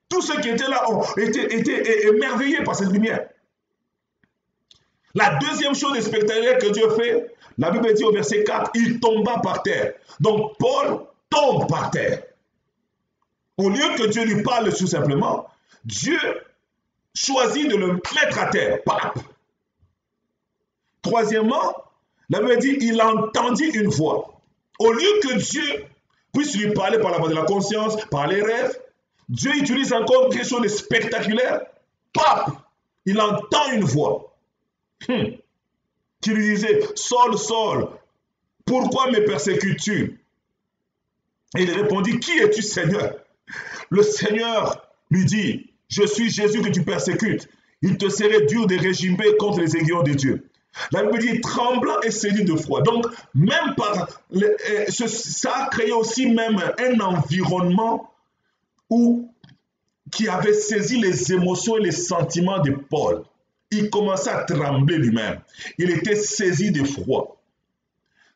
Tous ceux qui étaient là ont été émerveillés par cette lumière. La deuxième chose de spectaculaire que Dieu fait, la Bible dit au verset 4, il tomba par terre. Donc Paul tombe par terre. Au lieu que Dieu lui parle tout simplement, Dieu choisit de le mettre à terre. Pap. Troisièmement, la Bible dit, il entendit une voix. Au lieu que Dieu puisse lui parler par la voix de la conscience, par les rêves, Dieu utilise encore quelque chose de spectaculaire. Pap. Il entend une voix qui lui disait, Saul, Saul, pourquoi me persécutes-tu? Et il répondit, qui es-tu, Seigneur? Le Seigneur lui dit, je suis Jésus que tu persécutes. Il te serait dur de régimer contre les aiguillons de Dieu. La Bible dit, tremblant et saisi de froid. Donc, même ça a créé aussi même un environnement qui avait saisi les émotions et les sentiments de Paul. Il commençait à trembler lui-même. Il était saisi de froid.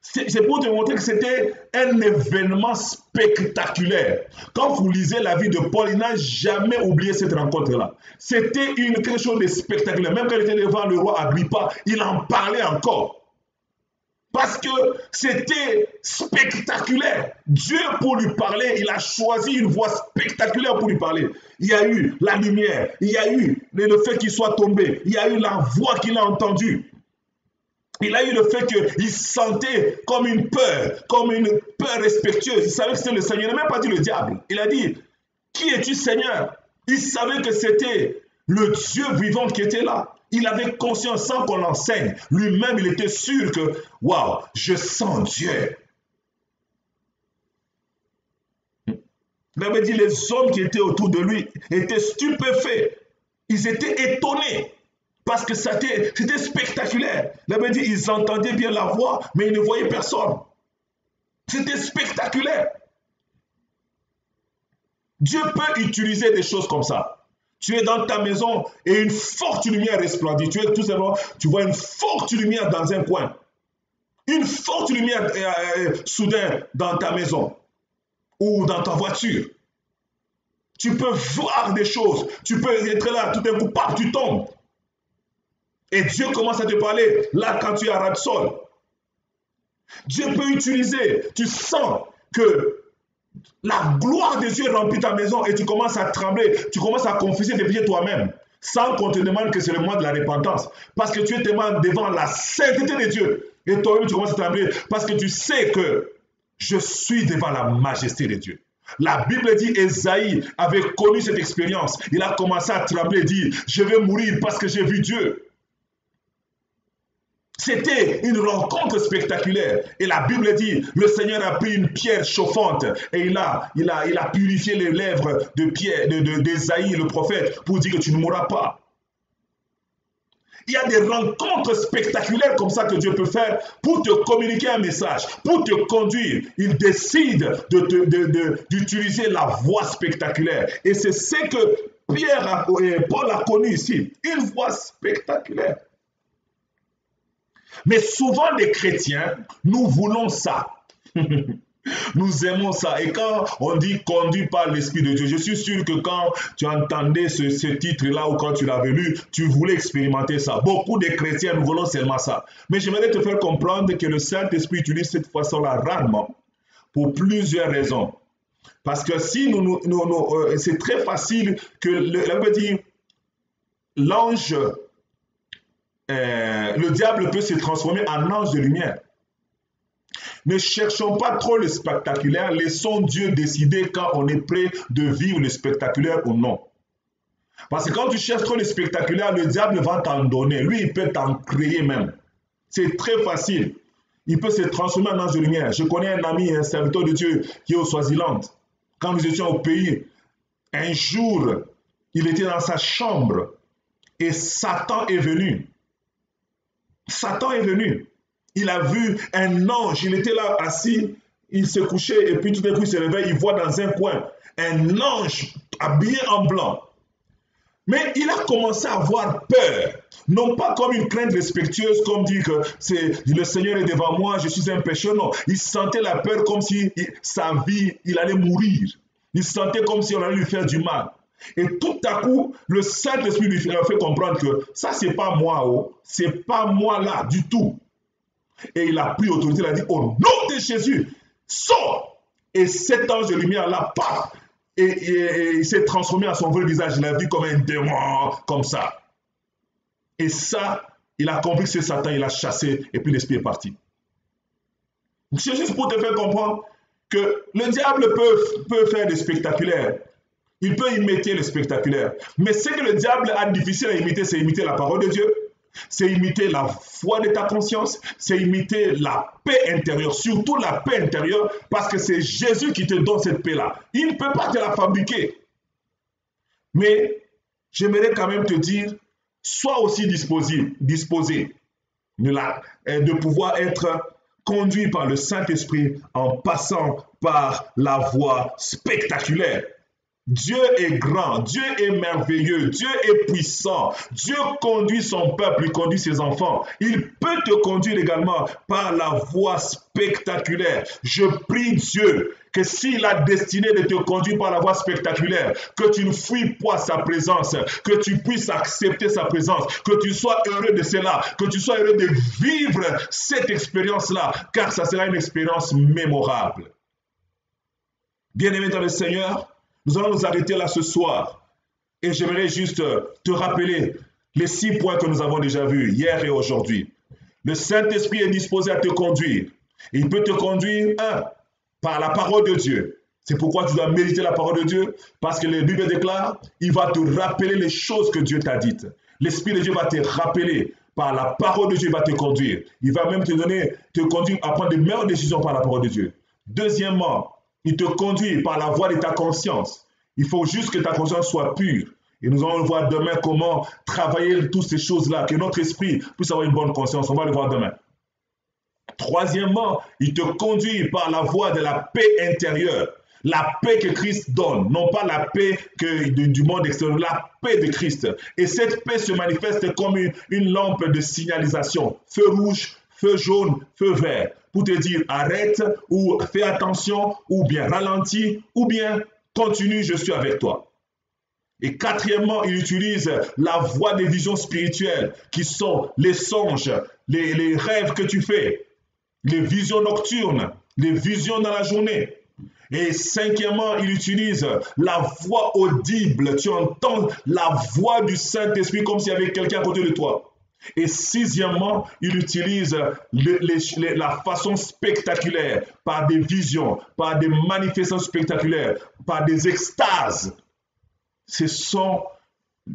C'est pour te montrer que c'était un événement spectaculaire. Quand vous lisez la vie de Paul, il n'a jamais oublié cette rencontre-là. C'était quelque chose de spectaculaire. Même quand il était devant le roi Agrippa, il en parlait encore. Parce que c'était spectaculaire. Dieu, pour lui parler, il a choisi une voix spectaculaire pour lui parler. Il y a eu la lumière, il y a eu le fait qu'il soit tombé, il y a eu la voix qu'il a entendue. Il a eu le fait qu'il sentait comme une peur respectueuse. Il savait que c'était le Seigneur. Il n'a même pas dit le diable. Il a dit, qui es-tu, Seigneur? Il savait que c'était le Dieu vivant qui était là. Il avait conscience sans qu'on l'enseigne. Lui-même, il était sûr que, waouh, je sens Dieu. Il avait dit, les hommes qui étaient autour de lui étaient stupéfaits. Ils étaient étonnés. Parce que c'était spectaculaire. La Bible dit, ils entendaient bien la voix, mais ils ne voyaient personne. C'était spectaculaire. Dieu peut utiliser des choses comme ça. Tu es dans ta maison et une forte lumière resplendit. Tu vois une forte lumière dans un coin. Une forte lumière soudain dans ta maison ou dans ta voiture. Tu peux voir des choses. Tu peux être là, tout d'un coup, paf, tu tombes. Et Dieu commence à te parler là quand tu es à ras de sol. Dieu peut utiliser, tu sens que la gloire de Dieu remplit ta maison et tu commences à trembler, tu commences à confesser tes péchés toi-même, sans qu'on te demande que c'est le mois de la repentance. Parce que tu es tellement devant la sainteté de Dieu. Et toi-même tu commences à trembler parce que tu sais que je suis devant la majesté de Dieu. La Bible dit Ésaïe avait connu cette expérience. Il a commencé à trembler et dit, je vais mourir parce que j'ai vu Dieu. C'était une rencontre spectaculaire. Et la Bible dit, le Seigneur a pris une pierre chauffante et il a purifié les lèvres d'Ésaïe, le prophète, pour dire que tu ne mourras pas. Il y a des rencontres spectaculaires comme ça que Dieu peut faire pour te communiquer un message, pour te conduire. Il décide d'utiliser la voix spectaculaire. Et c'est ce que Paul a connu ici. Une voix spectaculaire. Mais souvent les chrétiens, nous voulons ça. Nous aimons ça. Et quand on dit conduit par l'Esprit de Dieu, je suis sûr que quand tu entendais ce titre-là ou quand tu l'avais lu, tu voulais expérimenter ça. Beaucoup de chrétiens, nous voulons seulement ça. Mais j'aimerais te faire comprendre que le Saint-Esprit utilise cette façon-là rarement pour plusieurs raisons. Parce que si c'est très facile que la Bible dit l'ange, le diable peut se transformer en ange de lumière. Ne cherchons pas trop le spectaculaire, laissons Dieu décider quand on est prêt de vivre le spectaculaire ou non. Parce que quand tu cherches trop le spectaculaire, le diable va t'en donner. Lui, il peut t'en créer même. C'est très facile. Il peut se transformer en ange de lumière. Je connais un ami, un serviteur de Dieu qui est au Swaziland. Quand nous étions au pays, un jour, il était dans sa chambre et Satan est venu. Satan est venu. Il a vu un ange. Il était là assis, il se couchait et puis tout d'un coup il se réveille, il voit dans un coin un ange habillé en blanc. Mais il a commencé à avoir peur, non pas comme une crainte respectueuse, comme dire que le Seigneur est devant moi, je suis un pécheur, non. Il sentait la peur comme si sa vie, il allait mourir. Il sentait comme si on allait lui faire du mal. Et tout à coup, le Saint-Esprit lui a fait comprendre que ça, c'est pas moi, oh, c'est pas moi là du tout. Et il a pris autorité, il a dit, au nom de Jésus, sors! Et cet ange de lumière là, paf! Et il s'est transformé en son vrai visage. Il a vu comme un démon, comme ça. Et ça, il a compris que c'est Satan, il a chassé, et puis l'esprit est parti. C'est juste pour te faire comprendre que le diable peut faire des spectaculaires. Il peut imiter le spectaculaire. Mais ce que le diable a difficile à imiter, c'est imiter la parole de Dieu. C'est imiter la foi de ta conscience, c'est imiter la paix intérieure, surtout la paix intérieure, parce que c'est Jésus qui te donne cette paix-là. Il ne peut pas te la fabriquer. Mais j'aimerais quand même te dire, sois aussi disposé de pouvoir être conduit par le Saint-Esprit en passant par la voie spectaculaire. Dieu est grand, Dieu est merveilleux, Dieu est puissant, Dieu conduit son peuple, il conduit ses enfants. Il peut te conduire également par la voie spectaculaire. Je prie Dieu que s'il a destiné de te conduire par la voie spectaculaire, que tu ne fuis pas sa présence, que tu puisses accepter sa présence, que tu sois heureux de cela, que tu sois heureux de vivre cette expérience-là, car ça sera une expérience mémorable. Bien-aimé dans le Seigneur, nous allons nous arrêter là ce soir et j'aimerais juste te rappeler les 6 points que nous avons déjà vus hier et aujourd'hui. Le Saint-Esprit est disposé à te conduire. Il peut te conduire, par la parole de Dieu. C'est pourquoi tu dois méditer la parole de Dieu, parce que la Bible déclare, il va te rappeler les choses que Dieu t'a dites. L'Esprit de Dieu va te rappeler, par la parole de Dieu, il va te conduire. Il va même te conduire à prendre de meilleures décisions par la parole de Dieu. Deuxièmement, il te conduit par la voie de ta conscience. Il faut juste que ta conscience soit pure. Et nous allons voir demain comment travailler toutes ces choses-là, que notre esprit puisse avoir une bonne conscience. On va le voir demain. Troisièmement, il te conduit par la voie de la paix intérieure. La paix que Christ donne, non pas la paix du monde extérieur, la paix de Christ. Et cette paix se manifeste comme une lampe de signalisation. Feu rouge, feu jaune, feu vert. Pour te dire arrête ou fais attention ou bien ralentis ou bien continue, je suis avec toi. Et quatrièmement, il utilise la voie des visions spirituelles qui sont les songes, les rêves que tu fais, les visions nocturnes, les visions dans la journée. Et cinquièmement, il utilise la voix audible. Tu entends la voix du Saint-Esprit comme s'il y avait quelqu'un à côté de toi. Et sixièmement, il utilise la façon spectaculaire, par des visions, par des manifestations spectaculaires, par des extases. Ce sont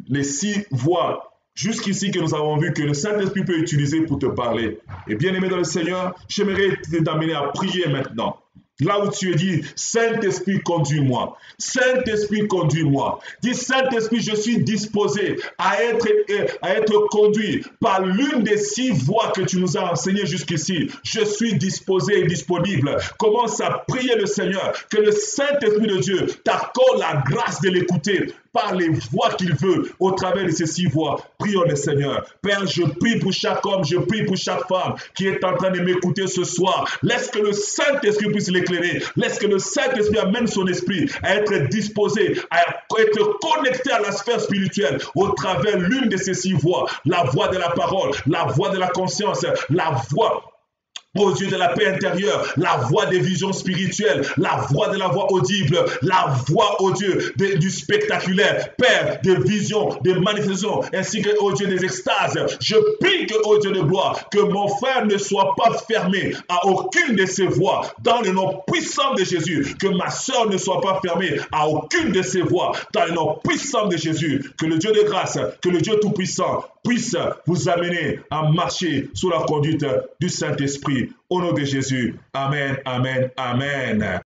les 6 voies jusqu'ici que nous avons vu que le Saint-Esprit peut utiliser pour te parler. Et bien aimé dans le Seigneur, j'aimerais t'amener à prier maintenant. Là où tu es dit, Saint-Esprit, conduis-moi. Saint-Esprit, conduis-moi. Dis, Saint-Esprit, je suis disposé à être conduit par l'une des 6 voies que tu nous as enseignées jusqu'ici. Je suis disposé et disponible. Commence à prier le Seigneur, que le Saint-Esprit de Dieu t'accorde la grâce de l'écouter par les voies qu'il veut, au travers de ces 6 voies. Prions le Seigneur. Père, je prie pour chaque homme, je prie pour chaque femme qui est en train de m'écouter ce soir. Laisse que le Saint-Esprit puisse l'éclairer. Laisse que le Saint-Esprit amène son esprit à être disposé, à être connecté à la sphère spirituelle au travers l'une de ces 6 voies. La voie de la parole, la voie de la conscience, la voie Ô Dieu de la paix intérieure, la voix des visions spirituelles, la voix de la voix audible, la voix, ô Dieu, du spectaculaire, Père, des visions, des manifestations, ainsi que, ô Dieu, des extases. Je prie que, ô Dieu de gloire, que mon frère ne soit pas fermé à aucune de ces voix, dans le nom puissant de Jésus, que ma soeur ne soit pas fermée à aucune de ces voix, dans le nom puissant de Jésus, que le Dieu de grâce, que le Dieu tout-puissant puisse vous amener à marcher sous la conduite du Saint-Esprit. Au nom de Jésus. Amen, amen, amen.